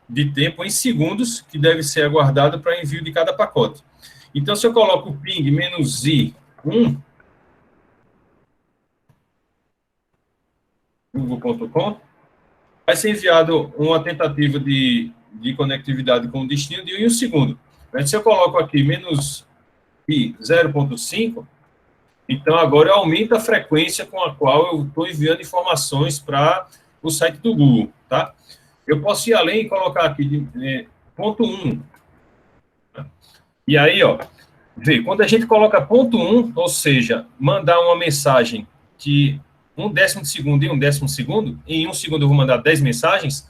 de tempo em segundos que deve ser aguardado para envio de cada pacote. Então, se eu coloco o ping "-i 1", google.com, vai ser enviado uma tentativa de conectividade com o destino de 1 em 1 segundo. Se eu coloco aqui "-i 0.5", então agora eu aumento a frequência com a qual eu estou enviando informações para o site do Google, tá? Eu posso ir além e colocar aqui ponto 1. E aí, ó, vê, quando a gente coloca ponto 1, ou seja, mandar uma mensagem que 1/10 de segundo em 1/10 de segundo, em 1 segundo eu vou mandar 10 mensagens,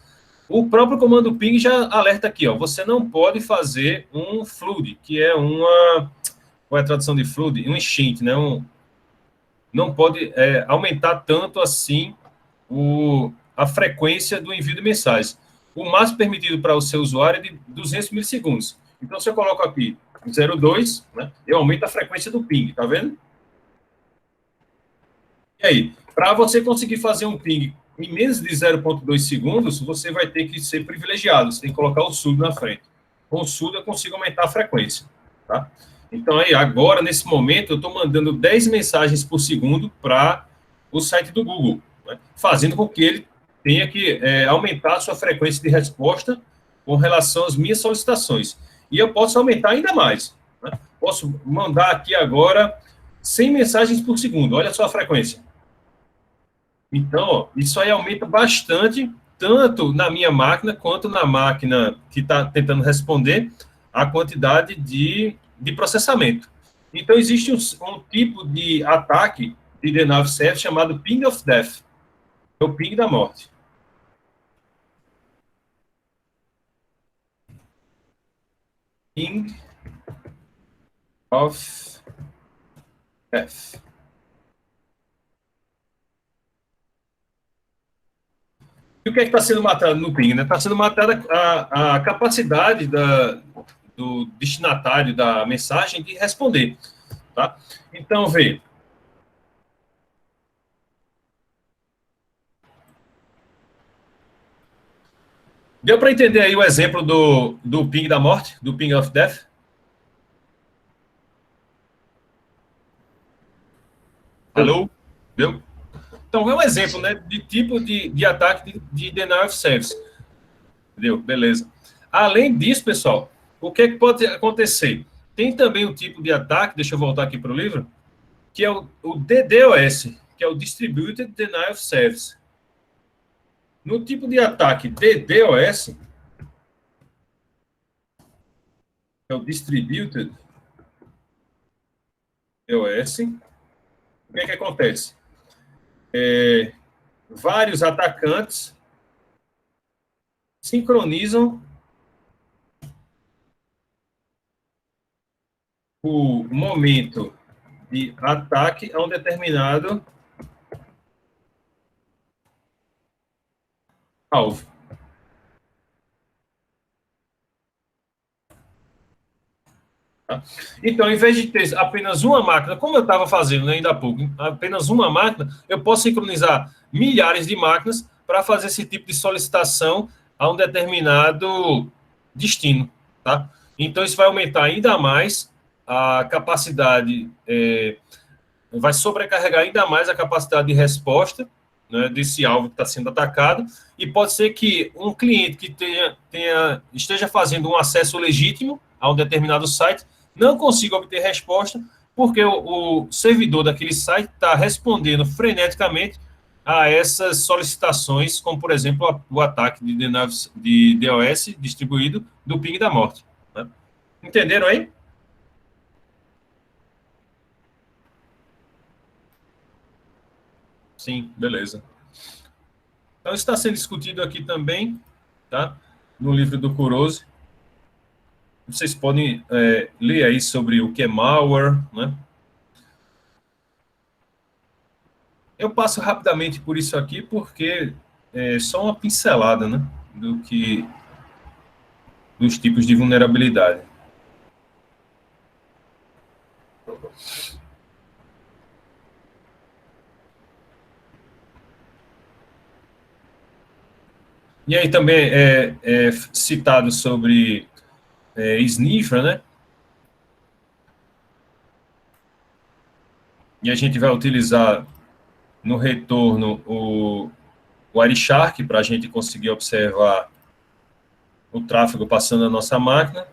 o próprio comando ping já alerta aqui, ó, você não pode fazer um flood, que é qual é a tradução de flood? Um enchente, né? Não pode aumentar tanto assim a frequência do envio de mensagens. O máximo permitido para o seu usuário é de 200 milissegundos. Então, se eu coloco aqui 0,2, né, eu aumento a frequência do ping, tá vendo? E aí, para você conseguir fazer um ping em menos de 0,2 segundos, você vai ter que ser privilegiado, você tem que colocar o surdo na frente. Com o surdo, eu consigo aumentar a frequência, tá? Então, aí, agora, nesse momento, eu estou mandando 10 mensagens por segundo para o site do Google, né, fazendo com que ele tenha que aumentar a sua frequência de resposta com relação às minhas solicitações. E eu posso aumentar ainda mais, né? Posso mandar aqui agora 100 mensagens por segundo, olha só a frequência. Então, ó, isso aí aumenta bastante, tanto na minha máquina, quanto na máquina que está tentando responder, a quantidade de processamento. Então, existe um tipo de ataque de denial of service chamado ping of death, é o ping da morte. Ping of death. E o que é que está sendo matado no ping? Está sendo matada a capacidade do destinatário da mensagem de responder, tá? Então, vê. Deu para entender aí o exemplo do ping da morte, do ping of death? Alô? Deu? Então, é um exemplo, né, de tipo de ataque de denial of service. Entendeu? Beleza. Além disso, pessoal, o que pode acontecer? Tem também um tipo de ataque, deixa eu voltar aqui para o livro, que é o DDoS, que é o Distributed Denial of Service. No tipo de ataque DDoS, que é o Distributed DOS, o que é que acontece? Vários atacantes sincronizam o momento de ataque a um determinado alvo. Tá? Então, em vez de ter apenas uma máquina, como eu estava fazendo, né, ainda há pouco, apenas uma máquina, eu posso sincronizar milhares de máquinas para fazer esse tipo de solicitação a um determinado destino. Tá? Então, isso vai aumentar ainda mais a capacidade vai sobrecarregar ainda mais a capacidade de resposta, né, desse alvo que está sendo atacado, e pode ser que um cliente que esteja fazendo um acesso legítimo a um determinado site não consiga obter resposta, porque o servidor daquele site está respondendo freneticamente a essas solicitações, como, por exemplo, o ataque de DOS distribuído do ping da morte. Né? Entenderam aí? Sim, beleza. Então, isso está sendo discutido aqui também, tá? No livro do Kurose. Vocês podem ler aí sobre o que é malware, né? Eu passo rapidamente por isso aqui porque é só uma pincelada, né? Dos tipos de vulnerabilidade. E aí também é citado sobre sniffer, né? E a gente vai utilizar no retorno o Wireshark para a gente conseguir observar o tráfego passando na nossa máquina.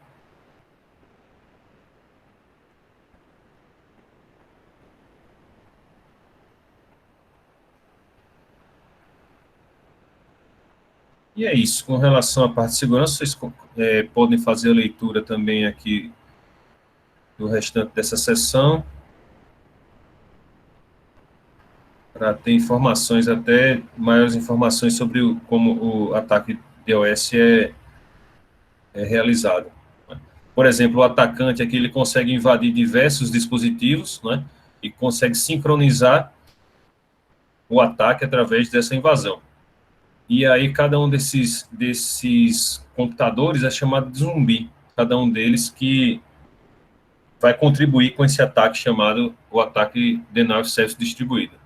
E é isso. Com relação à parte de segurança, vocês podem fazer a leitura também aqui do restante dessa sessão, para ter informações, até maiores informações sobre como o ataque DOS é realizado. Por exemplo, o atacante aqui, ele consegue invadir diversos dispositivos, né, e consegue sincronizar o ataque através dessa invasão. E aí cada um desses computadores é chamado de zumbi, cada um deles que vai contribuir com esse ataque chamado o ataque Denial of Service distribuído.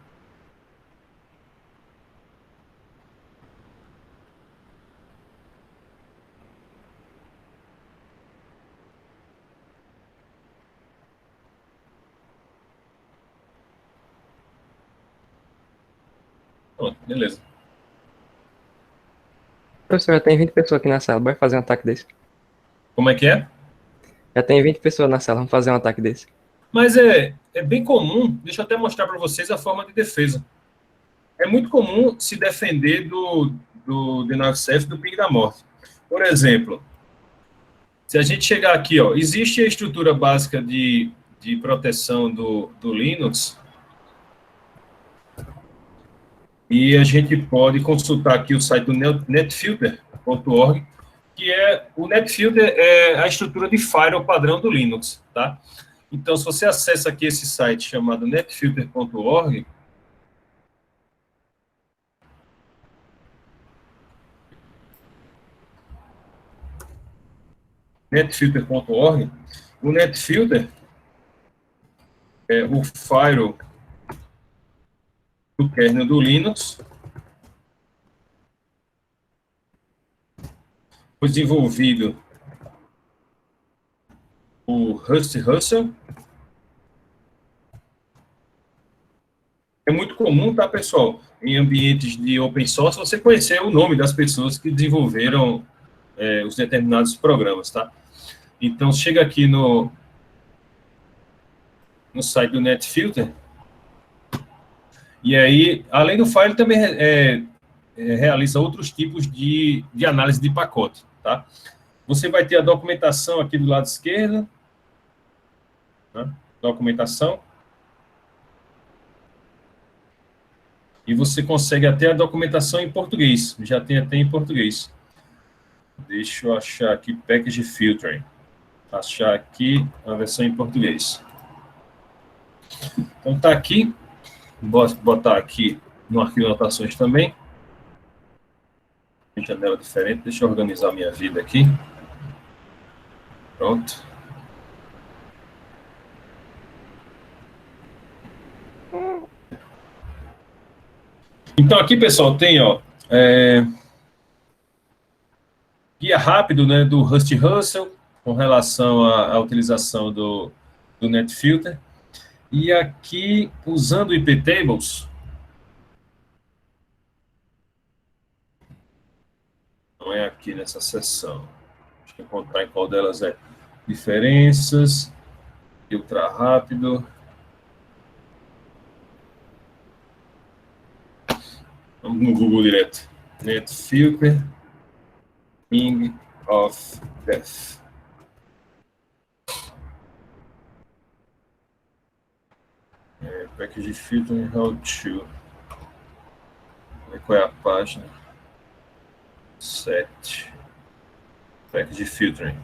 Pronto, beleza. Professor, já tem 20 pessoas aqui na sala, bora fazer um ataque desse. Como é que é? Já tem 20 pessoas na sala, vamos fazer um ataque desse. Mas é bem comum, deixa eu até mostrar para vocês a forma de defesa. É muito comum se defender do Denial of Service do ping da morte. Por exemplo, se a gente chegar aqui, ó, existe a estrutura básica de proteção do Linux, e a gente pode consultar aqui o site do netfilter.org, que o netfilter é a estrutura de firewall padrão do Linux, tá? Então, se você acessa aqui esse site chamado netfilter.org, netfilter.org, o netfilter é o firewall do kernel do Linux, foi desenvolvido o Rusty Russell. É muito comum, tá, pessoal, em ambientes de open source, você conhecer o nome das pessoas que desenvolveram os determinados programas, tá? Então, chega aqui no site do Netfilter, e aí, além do file, também realiza outros tipos de análise de pacote, tá? Você vai ter a documentação aqui do lado esquerdo, né? Documentação. E você consegue até a documentação em português, já tem até em português. Deixa eu achar aqui, Package Filtering. Achar aqui a versão em português. Então, tá aqui. Vou botar aqui no arquivo de anotações também. Janela diferente. Deixa eu organizar minha vida aqui. Pronto. Então, aqui, pessoal, tem, ó, guia rápido, né, do Rusty Russell, com relação à utilização do NetFilter. E aqui, usando o IP Tables, não é aqui nessa seção. Deixa eu encontrar em qual delas é. Diferenças, filtrar rápido. Vamos no Google direto. NetFilter, ping of death. Package filtering, how to. Qual é a página? 7. Package filtering.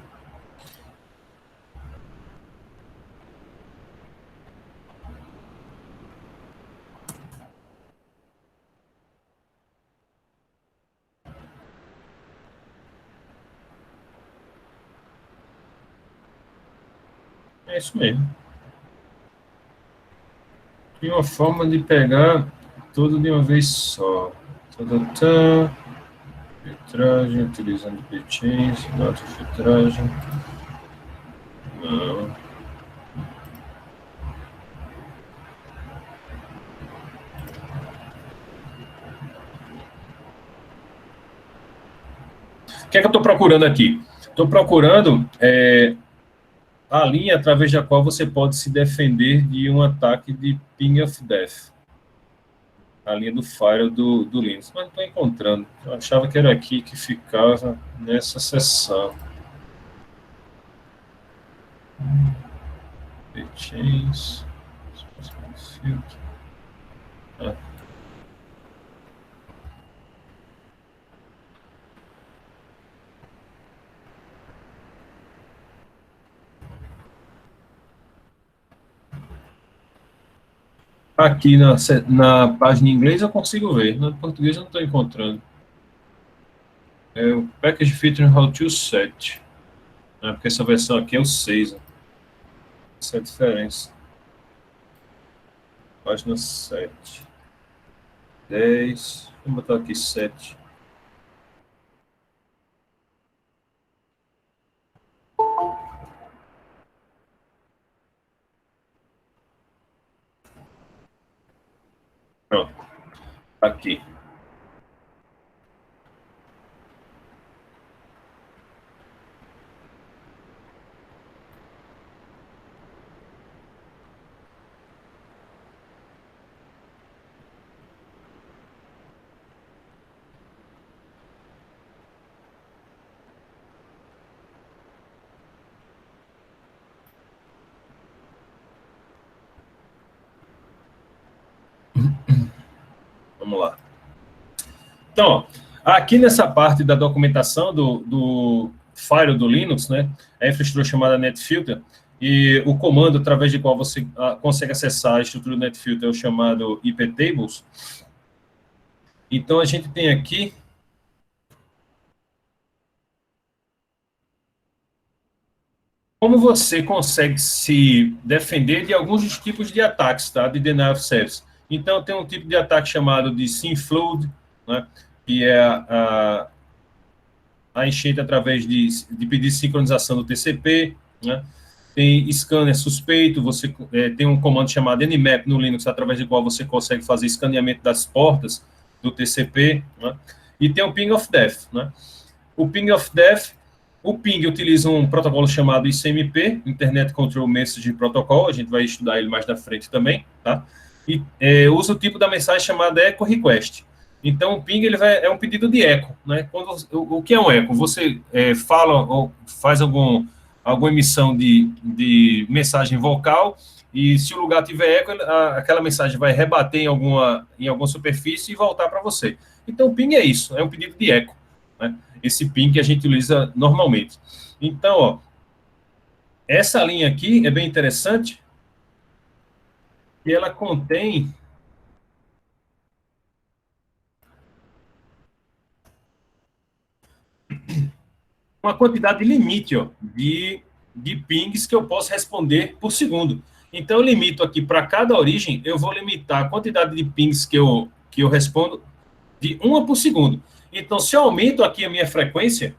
É isso mesmo. Tem uma forma de pegar tudo de uma vez só. Filtragem, utilizando btchains, filtragem. Não. O que é que eu estou procurando aqui? Estou procurando a linha através da qual você pode se defender de um ataque de ping of death. A linha do firewall do Linux. Mas não estou encontrando. Eu achava que era aqui que ficava nessa seção. Chains. Aqui na página em inglês eu consigo ver, na português eu não estou encontrando. É o Package Filtering How to Set. Porque essa versão aqui é o 6. Essa é a diferença. Página 7. 10. Vamos botar aqui 7. Pronto. Aqui. Vamos lá. Então, ó, aqui nessa parte da documentação do firewall do Linux, né, a infraestrutura chamada NetFilter, e o comando através do qual você consegue acessar a estrutura do NetFilter é o chamado IP Tables. Então, a gente tem aqui como você consegue se defender de alguns dos tipos de ataques, tá, de denial of service. Então, tem um tipo de ataque chamado de SymFlood, né, que é a enchente através de pedir de sincronização do TCP, né. Tem scanner suspeito, você tem um comando chamado Nmap no Linux, através do qual você consegue fazer escaneamento das portas do TCP, né, e tem o Ping of Death, né. O Ping of Death, o Ping utiliza um protocolo chamado ICMP, Internet Control Message Protocol, a gente vai estudar ele mais na frente também, tá? E usa o tipo da mensagem chamada Echo Request. Então, o ping é um pedido de eco, né? O que é um eco? Você fala ou faz alguma emissão de mensagem vocal e se o lugar tiver eco, aquela mensagem vai rebater em alguma superfície e voltar para você. Então, o ping é isso, é um pedido de eco, né? Esse ping que a gente utiliza normalmente. Então, ó, essa linha aqui é bem interessante, que ela contém uma quantidade limite, ó, de pings que eu posso responder por segundo. Então, eu limito aqui para cada origem, eu vou limitar a quantidade de pings que eu respondo de 1 por segundo. Então, se eu aumento aqui a minha frequência,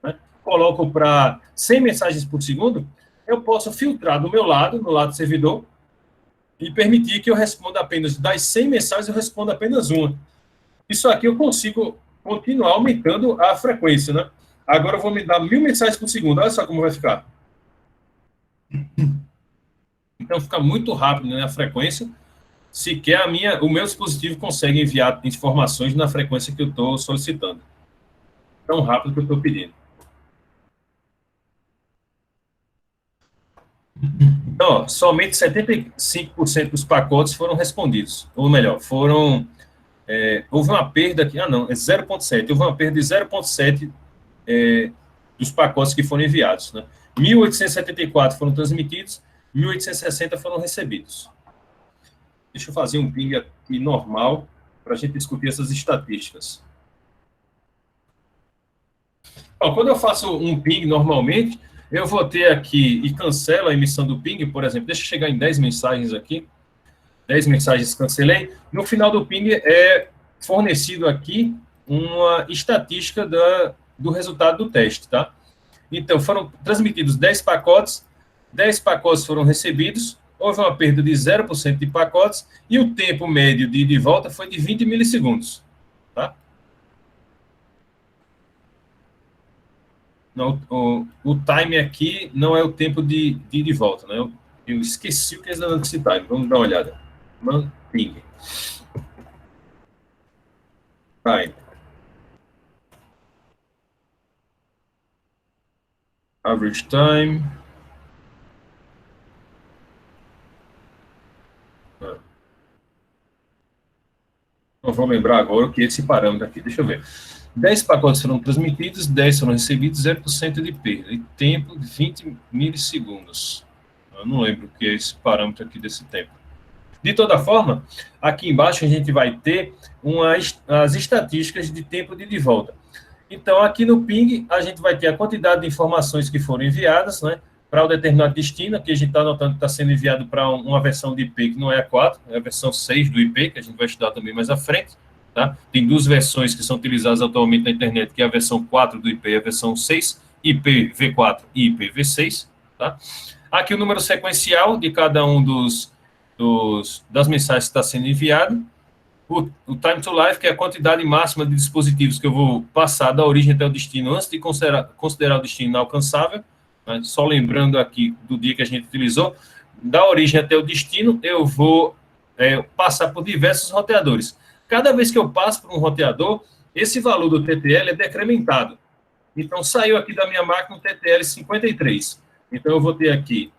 né, coloco para 100 mensagens por segundo, eu posso filtrar do meu lado, no lado do servidor, e permitir que eu responda apenas, das 100 mensagens, eu respondo apenas uma. Isso aqui eu consigo continuar aumentando a frequência, né? Agora eu vou me dar 1000 mensagens por segundo. Olha só como vai ficar. Então fica muito rápido, né, a frequência. Sequer o meu dispositivo consegue enviar informações na frequência que eu estou solicitando. Tão rápido que eu estou pedindo. Então, ó, somente 75% dos pacotes foram respondidos. Ou melhor, houve uma perda aqui. Ah, não, é 0,7. Houve uma perda de 0,7 dos pacotes que foram enviados, né? 1.874 foram transmitidos, 1.860 foram recebidos. Deixa eu fazer um ping aqui normal para a gente discutir essas estatísticas. Bom, quando eu faço um ping normalmente, eu vou ter aqui e cancelo a emissão do ping, por exemplo, deixa eu chegar em 10 mensagens aqui. 10 mensagens cancelei. No final do ping é fornecido aqui uma estatística do resultado do teste, tá? Então, foram transmitidos 10 pacotes foram recebidos, houve uma perda de 0% de pacotes e o tempo médio de ida e volta foi de 20 milissegundos, tá? Não, o time aqui não é o tempo de ida e volta, né? Eu esqueci o que é esse time, vamos dar uma olhada. Ping. Time. Average time. Não vou lembrar agora o que é esse parâmetro aqui. Deixa eu ver. 10 pacotes foram transmitidos, 10 foram recebidos, 0% de perda. E tempo de 20 milissegundos. Eu não lembro o que é esse parâmetro aqui desse tempo. De toda forma, aqui embaixo a gente vai ter as estatísticas de tempo de volta. Então, aqui no ping, a gente vai ter a quantidade de informações que foram enviadas, né, para o determinado destino. Aqui a gente está notando que está sendo enviado para uma versão de IP que não é a 4, é a versão 6 do IP, que a gente vai estudar também mais à frente. Tá? Tem duas versões que são utilizadas atualmente na internet, que é a versão 4 do IP e a versão 6, IPv4 e IPv6. Tá? Aqui o número sequencial de cada um das mensagens que está sendo enviado. O time to life, que é a quantidade máxima de dispositivos que eu vou passar da origem até o destino, antes de considerar o destino inalcançável. Né? Só lembrando aqui do dia que a gente utilizou, da origem até o destino, eu vou passar por diversos roteadores. Cada vez que eu passo por um roteador, esse valor do TTL é decrementado. Então, saiu aqui da minha máquina um TTL 53. Então, eu vou ter aqui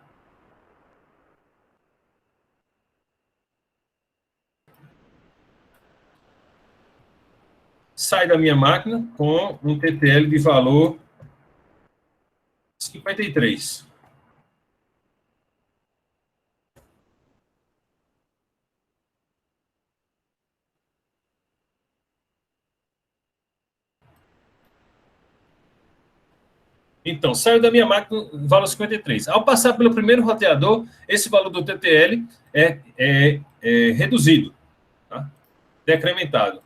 sai da minha máquina com um TTL de valor 53. Então, saiu da minha máquina valor 53. Ao passar pelo primeiro roteador, esse valor do TTL é reduzido, tá? Decrementado.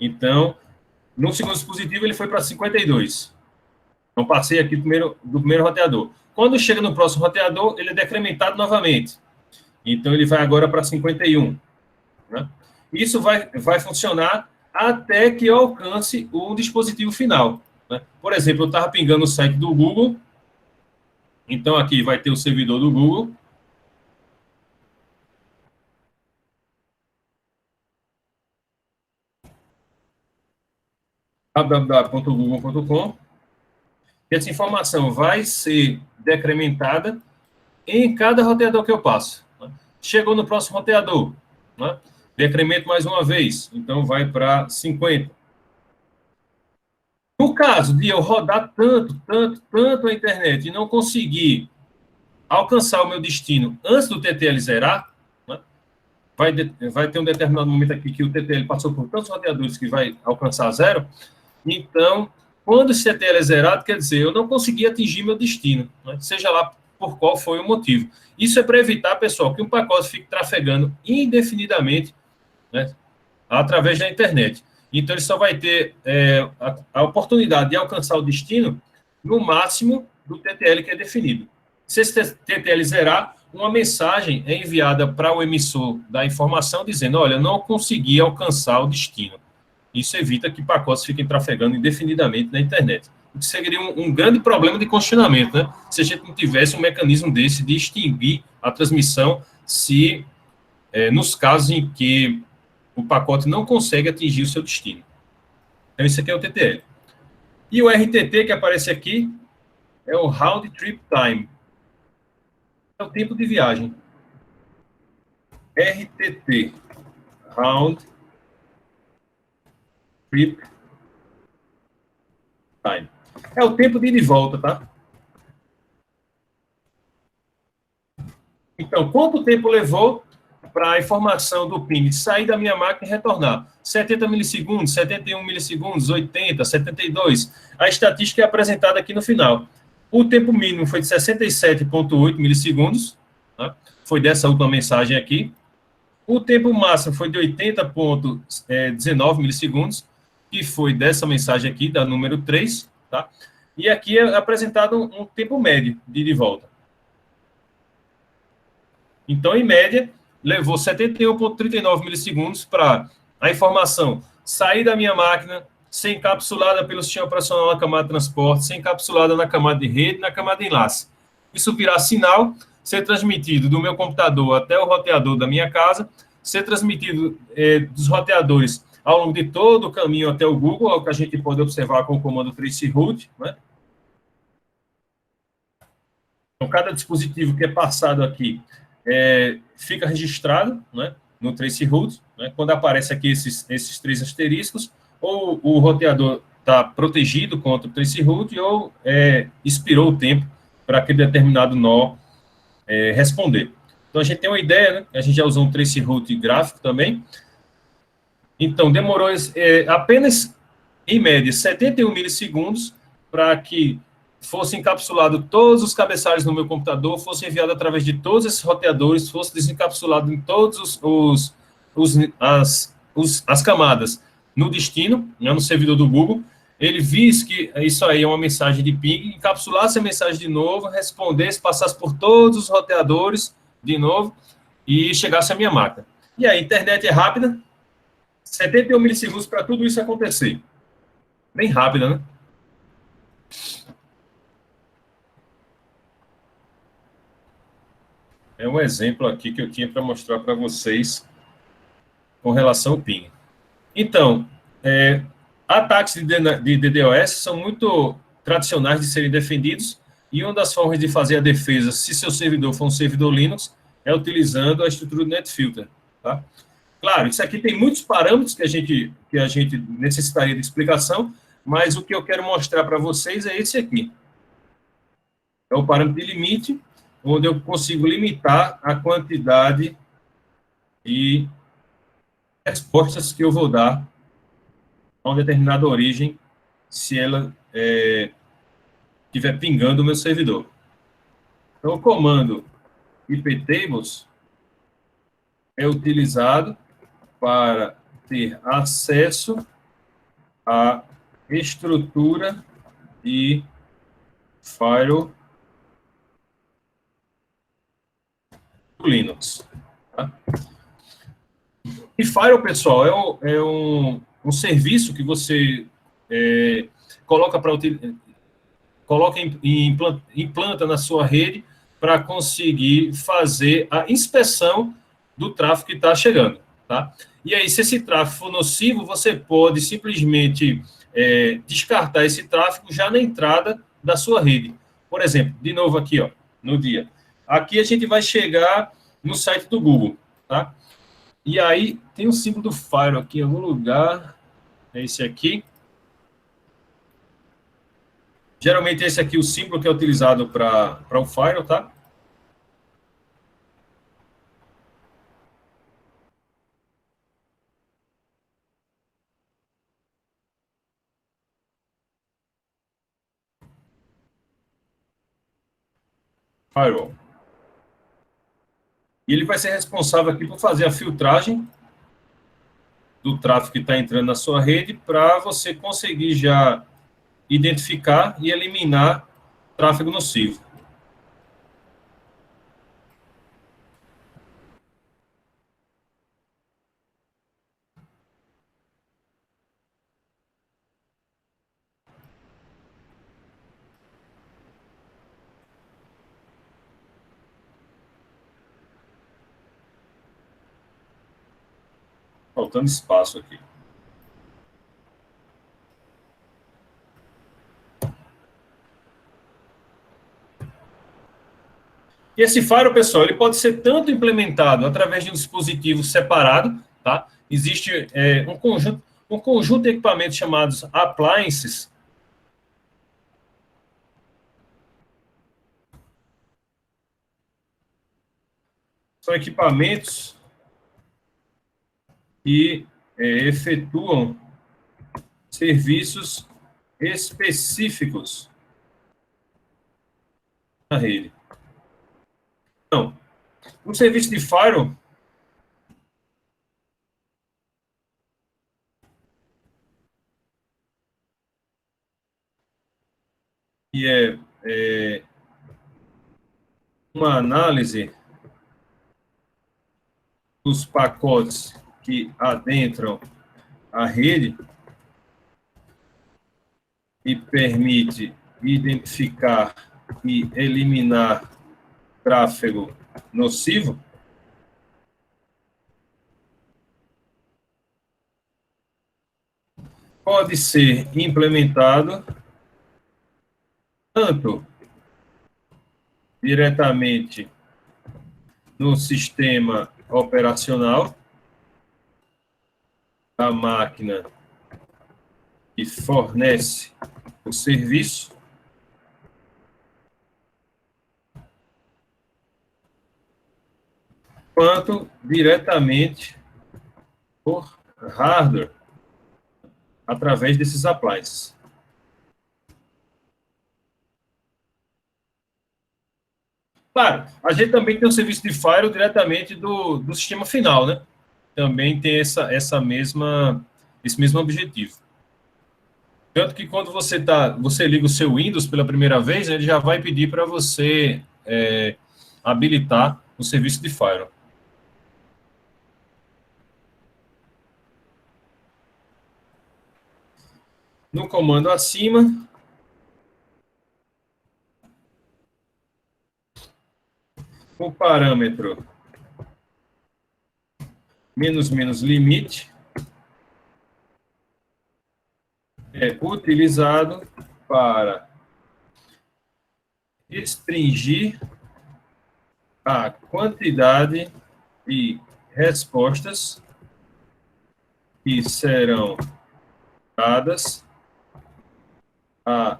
Então, no segundo dispositivo, ele foi para 52. Então, passei aqui do primeiro roteador. Quando chega no próximo roteador, ele é decrementado novamente. Então, ele vai agora para 51. Né? Isso vai funcionar até que eu alcance o dispositivo final. Né? Por exemplo, eu estava pingando o site do Google. Então, aqui vai ter o servidor do Google. www.google.com. Essa informação vai ser decrementada em cada roteador que eu passo. Né? Chegou no próximo roteador, né? Decremento mais uma vez, então vai para 50. No caso de eu rodar tanto a internet e não conseguir alcançar o meu destino antes do TTL zerar, né? vai ter um determinado momento aqui que o TTL passou por tantos roteadores que vai alcançar zero. Então, quando esse TTL é zerado, quer dizer, eu não consegui atingir meu destino, né? Seja lá por qual foi o motivo. Isso é para evitar, pessoal, que um pacote fique trafegando indefinidamente, né, através da internet. Então, ele só vai ter a oportunidade de alcançar o destino no máximo do TTL que é definido. Se esse TTL zerar, uma mensagem é enviada para o emissor da informação dizendo, olha, não consegui alcançar o destino. Isso evita que pacotes fiquem trafegando indefinidamente na internet. O que seria um grande problema de congestionamento, né? Se a gente não tivesse um mecanismo desse de extinguir a transmissão se, nos casos em que o pacote não consegue atingir o seu destino. Então, isso aqui é o TTL. E o RTT que aparece aqui é o Round Trip Time. É o tempo de viagem. RTT. Round Trip Time. É o tempo de ida e volta, tá? Então, quanto tempo levou para a informação do ping sair da minha máquina e retornar? 70 milissegundos, 71 milissegundos, 80, 72. A estatística é apresentada aqui no final. O tempo mínimo foi de 67,8 milissegundos, tá? Foi dessa última mensagem aqui. O tempo máximo foi de 80,19 milissegundos, que foi dessa mensagem aqui, da número 3, tá? E aqui é apresentado um tempo médio de ida e volta. Então, em média, levou 71,39 milissegundos para a informação sair da minha máquina, ser encapsulada pelo sistema operacional na camada de transporte, ser encapsulada na camada de rede, na camada de enlace. Isso virar sinal, ser transmitido do meu computador até o roteador da minha casa, ser transmitido dos roteadores ao longo de todo o caminho até o Google, é o que a gente pode observar com o comando traceroute, né? Então, cada dispositivo que é passado aqui fica registrado, né, no traceroute, né? Quando aparece aqui esses 3 asteriscos, ou o roteador está protegido contra o traceroute, ou expirou o tempo para aquele determinado nó responder. Então, a gente tem uma ideia, né? A gente já usou um traceroute gráfico também. Então, demorou apenas, em média, 71 milissegundos para que fosse encapsulado todos os cabeçalhos no meu computador, fosse enviado através de todos esses roteadores, fosse desencapsulado em todos as camadas no destino, né, no servidor do Google. Ele visse que isso aí é uma mensagem de ping, encapsulasse a mensagem de novo, respondesse, passasse por todos os roteadores de novo e chegasse à minha máquina. E a internet é rápida, 71 milissegundos para tudo isso acontecer. Bem rápida, né? É um exemplo aqui que eu tinha para mostrar para vocês com relação ao ping. Então, ataques de DDoS são muito tradicionais de serem defendidos, e uma das formas de fazer a defesa, se seu servidor for um servidor Linux, é utilizando a estrutura do NetFilter, tá? Claro, isso aqui tem muitos parâmetros que a gente necessitaria de explicação, mas o que eu quero mostrar para vocês é esse aqui. É o parâmetro de limite, onde eu consigo limitar a quantidade de respostas que eu vou dar a uma determinada origem, se ela estiver pingando o meu servidor. Então, o comando iptables é utilizado para ter acesso à estrutura de firewall do Linux. Tá? E firewall, pessoal, é um serviço que você implanta na sua rede para conseguir fazer a inspeção do tráfego que está chegando, tá? E aí, se esse tráfego for nocivo, você pode simplesmente descartar esse tráfego já na entrada da sua rede. Por exemplo, de novo aqui, ó, no dia. Aqui a gente vai chegar no site do Google, tá? E aí, tem um símbolo do firewall aqui em algum lugar. É esse aqui. Geralmente, esse aqui é o símbolo que é utilizado para o firewall, tá? Firewall. E ele vai ser responsável aqui por fazer a filtragem do tráfego que está entrando na sua rede para você conseguir já identificar e eliminar tráfego nocivo. faltando espaço aqui. E esse firewall, pessoal, ele pode ser tanto implementado através de um dispositivo separado, tá? Existe um conjunto de equipamentos chamados appliances. São equipamentos que efetuam serviços específicos na rede. Então, um serviço de firewall que é uma análise dos pacotes que adentram a rede e permite identificar e eliminar tráfego nocivo, pode ser implementado tanto diretamente no sistema operacional da máquina que fornece o serviço, quanto diretamente por hardware, através desses appliances. Claro, a gente também tem um serviço de firewall diretamente do sistema final, né? Também tem esse mesmo objetivo. Tanto que quando você liga o seu Windows pela primeira vez, ele já vai pedir para você habilitar o serviço de firewall. No comando acima, o parâmetro --limite é utilizado para restringir a quantidade de respostas que serão dadas a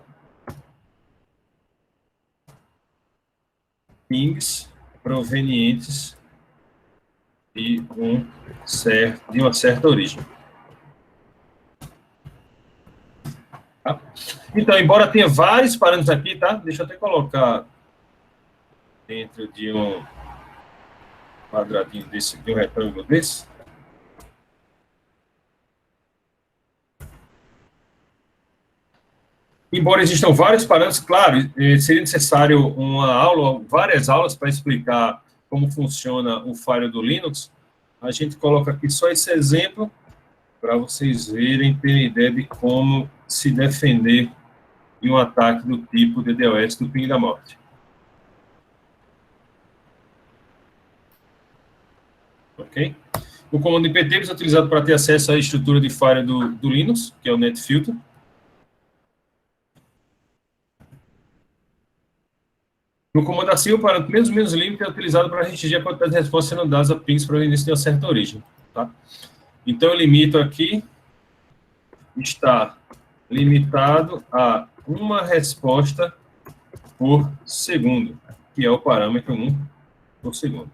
pings provenientes de uma certa origem. Tá? Então, embora tenha vários parâmetros aqui, tá? Deixa eu até colocar dentro de um quadradinho desse, de um retângulo desse. Embora existam vários parâmetros, claro, seria necessário uma aula, várias aulas para explicar como funciona o firewall do Linux. A gente coloca aqui só esse exemplo para vocês verem, terem ideia de como se defender de um ataque do tipo DDoS do ping da morte. Ok? O comando IPT é utilizado para ter acesso à estrutura de firewall do Linux, que é o NetFilter. No comando acima, o parâmetro menos limite é utilizado para restringir a quantidade de respostas sendo dadas a pings provenientes de uma certa origem. Tá? Então, eu limito aqui, está limitado a uma resposta por segundo, que é o parâmetro 1 por segundo.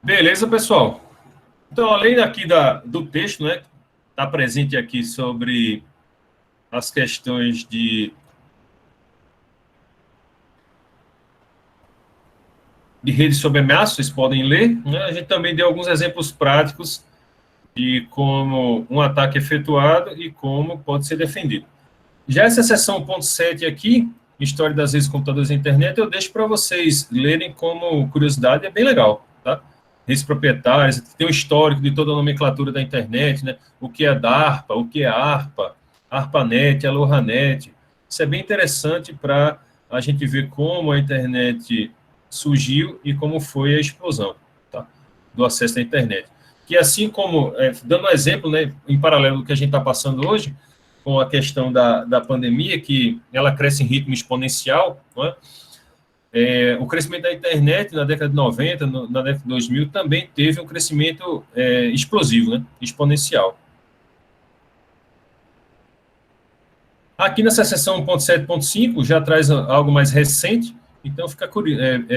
Beleza, pessoal? Então, além aqui do texto, né, está presente aqui sobre as questões de rede sob ameaça, vocês podem ler, né? A gente também deu alguns exemplos práticos de como um ataque é efetuado e como pode ser defendido. Já essa seção 1.7 aqui, História das redes de computadores e internet, eu deixo para vocês lerem como curiosidade, é bem legal, tá? Redes proprietárias, tem um histórico de toda a nomenclatura da internet, né? O que é DARPA, o que é ARPA, ARPANET, ALOHANET. Isso é bem interessante para a gente ver como a internet surgiu e como foi a explosão, tá, do acesso à internet. Que assim como, dando um exemplo, né, em paralelo do que a gente está passando hoje, com a questão da pandemia, que ela cresce em ritmo exponencial, não é? O crescimento da internet na década de 90, na década de 2000, também teve um crescimento explosivo, né, exponencial. Aqui nessa seção 1.7.5 já traz algo mais recente, então fica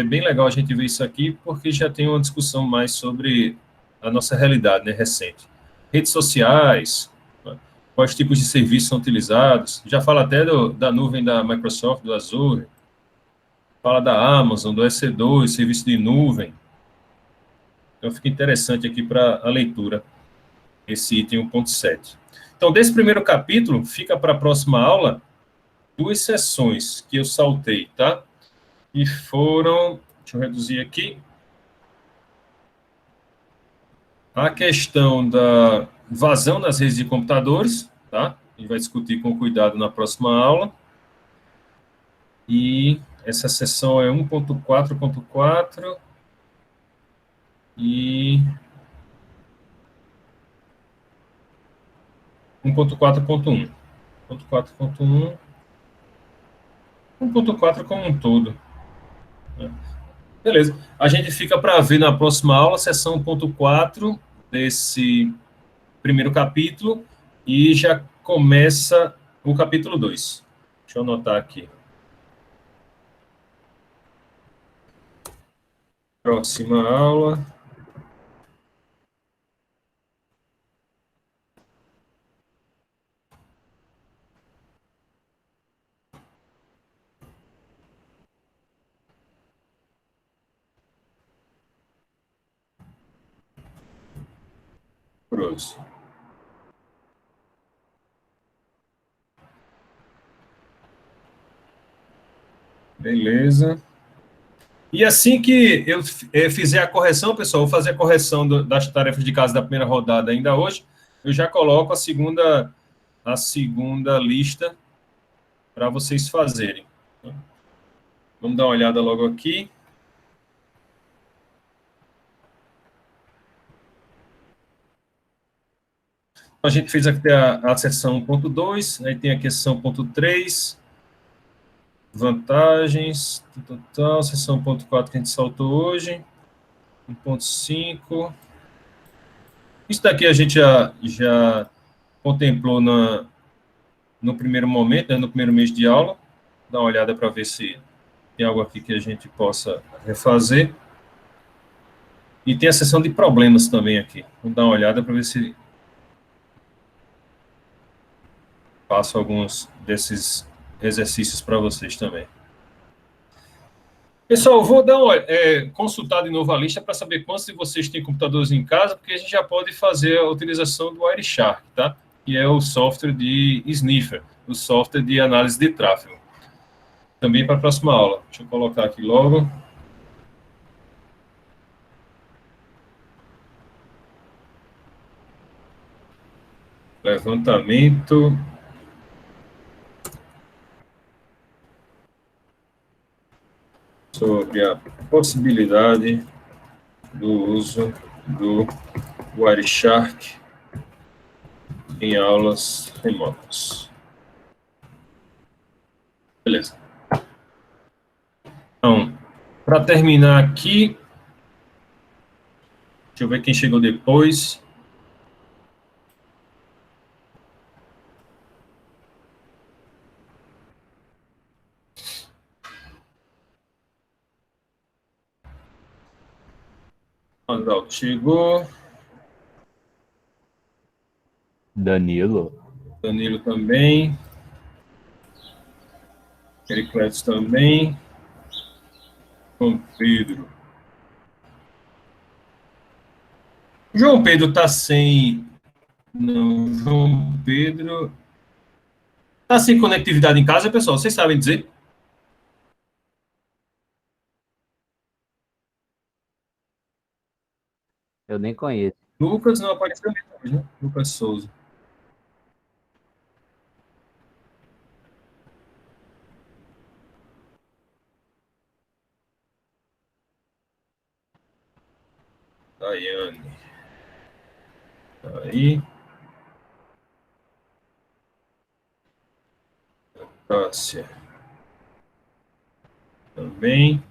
bem legal a gente ver isso aqui, porque já tem uma discussão mais sobre a nossa realidade, né, recente. Redes sociais, né, quais tipos de serviços são utilizados, já fala até da nuvem da Microsoft, do Azure, fala da Amazon, do EC2, serviço de nuvem. Então fica interessante aqui para a leitura, esse item 1.7. Então, desse primeiro capítulo, fica para a próxima aula 2 sessões que eu saltei, tá? E foram, deixa eu reduzir aqui, a questão da vazão nas redes de computadores, tá? A gente vai discutir com cuidado na próxima aula. E essa sessão é 1.4.4 e 1.4.1. 1.4.1, 1.4 como um todo. Beleza. A gente fica para ver na próxima aula, sessão 1.4 desse primeiro capítulo, e já começa o capítulo 2. Deixa eu anotar aqui. Próxima aula. Próximo. Beleza. E assim que eu fizer a correção, pessoal, vou fazer a correção das tarefas de casa da primeira rodada ainda hoje, eu já coloco a segunda lista para vocês fazerem. Vamos dar uma olhada logo aqui. A gente fez aqui a seção 1.2, aí tem aqui a seção 1.3, vantagens, total, seção 1.4 que a gente saltou hoje, 1.5. Isso daqui a gente já contemplou no primeiro momento, né, no primeiro mês de aula. Dá uma olhada para ver se tem algo aqui que a gente possa refazer. E tem a seção de problemas também aqui. Vamos dar uma olhada para ver se passo alguns desses exercícios para vocês também. Pessoal, vou dar uma consultar de novo a lista para saber quantos de vocês têm computadores em casa, porque a gente já pode fazer a utilização do Wireshark, tá? Que é o software de sniffer, o software de análise de tráfego. Também para a próxima aula. Deixa eu colocar aqui logo. Levantamento sobre a possibilidade do uso do Wireshark em aulas remotas. Beleza. Então, para terminar aqui, deixa eu ver quem chegou depois. Adalto chegou. Danilo. Danilo também. Pericletos também. João Pedro. João Pedro está sem... Não, João Pedro... Está sem conectividade em casa, pessoal? Vocês sabem dizer? Eu nem conheço. Lucas não apareceu mesmo, né? Lucas Souza. Daiane. Aí. Cássia. Também.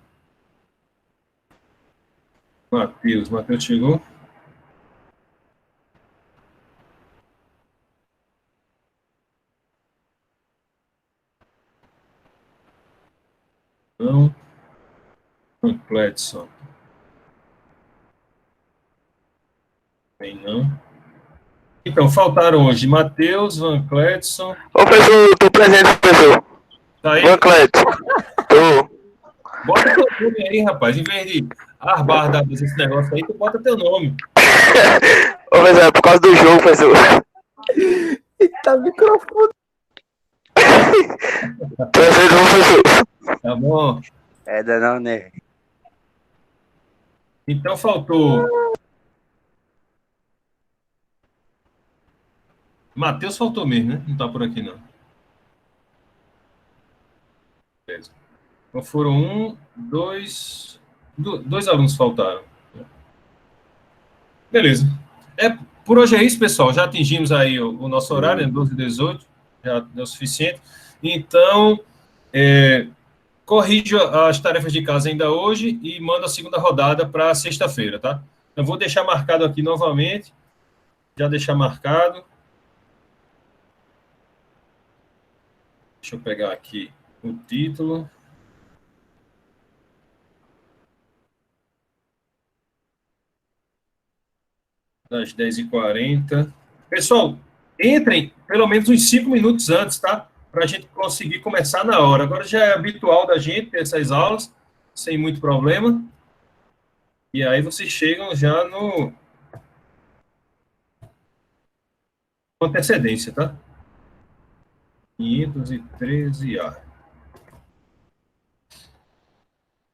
Matheus. Matheus chegou? Não. Cledson. Também não. Então, faltaram hoje Matheus, Van Cledson. Ô, professor, tô presente, professor. Tá aí? Van Cledson. Tô. Bota teu nome aí, rapaz. Em vez de arbar esse negócio aí, tu bota teu nome. Ô, professor, é por causa do jogo, professor. Eita, microfone. Presente, professor. Tá bom? É, não, né? Então, faltou... Matheus faltou mesmo, né? Não tá por aqui, não. Beleza. Então, foram dois alunos faltaram. Beleza. Por hoje é isso, pessoal. Já atingimos aí o nosso horário, né? 12h18, já deu o suficiente. Então, corrija as tarefas de casa ainda hoje e manda a segunda rodada para sexta-feira, tá? Eu vou deixar marcado aqui novamente. Já deixar marcado. Deixa eu pegar aqui o título. Das 10h40. Pessoal, entrem pelo menos uns 5 minutos antes, tá? Para a gente conseguir começar na hora. Agora já é habitual da gente ter essas aulas, sem muito problema. E aí vocês chegam já com antecedência, tá? 513A.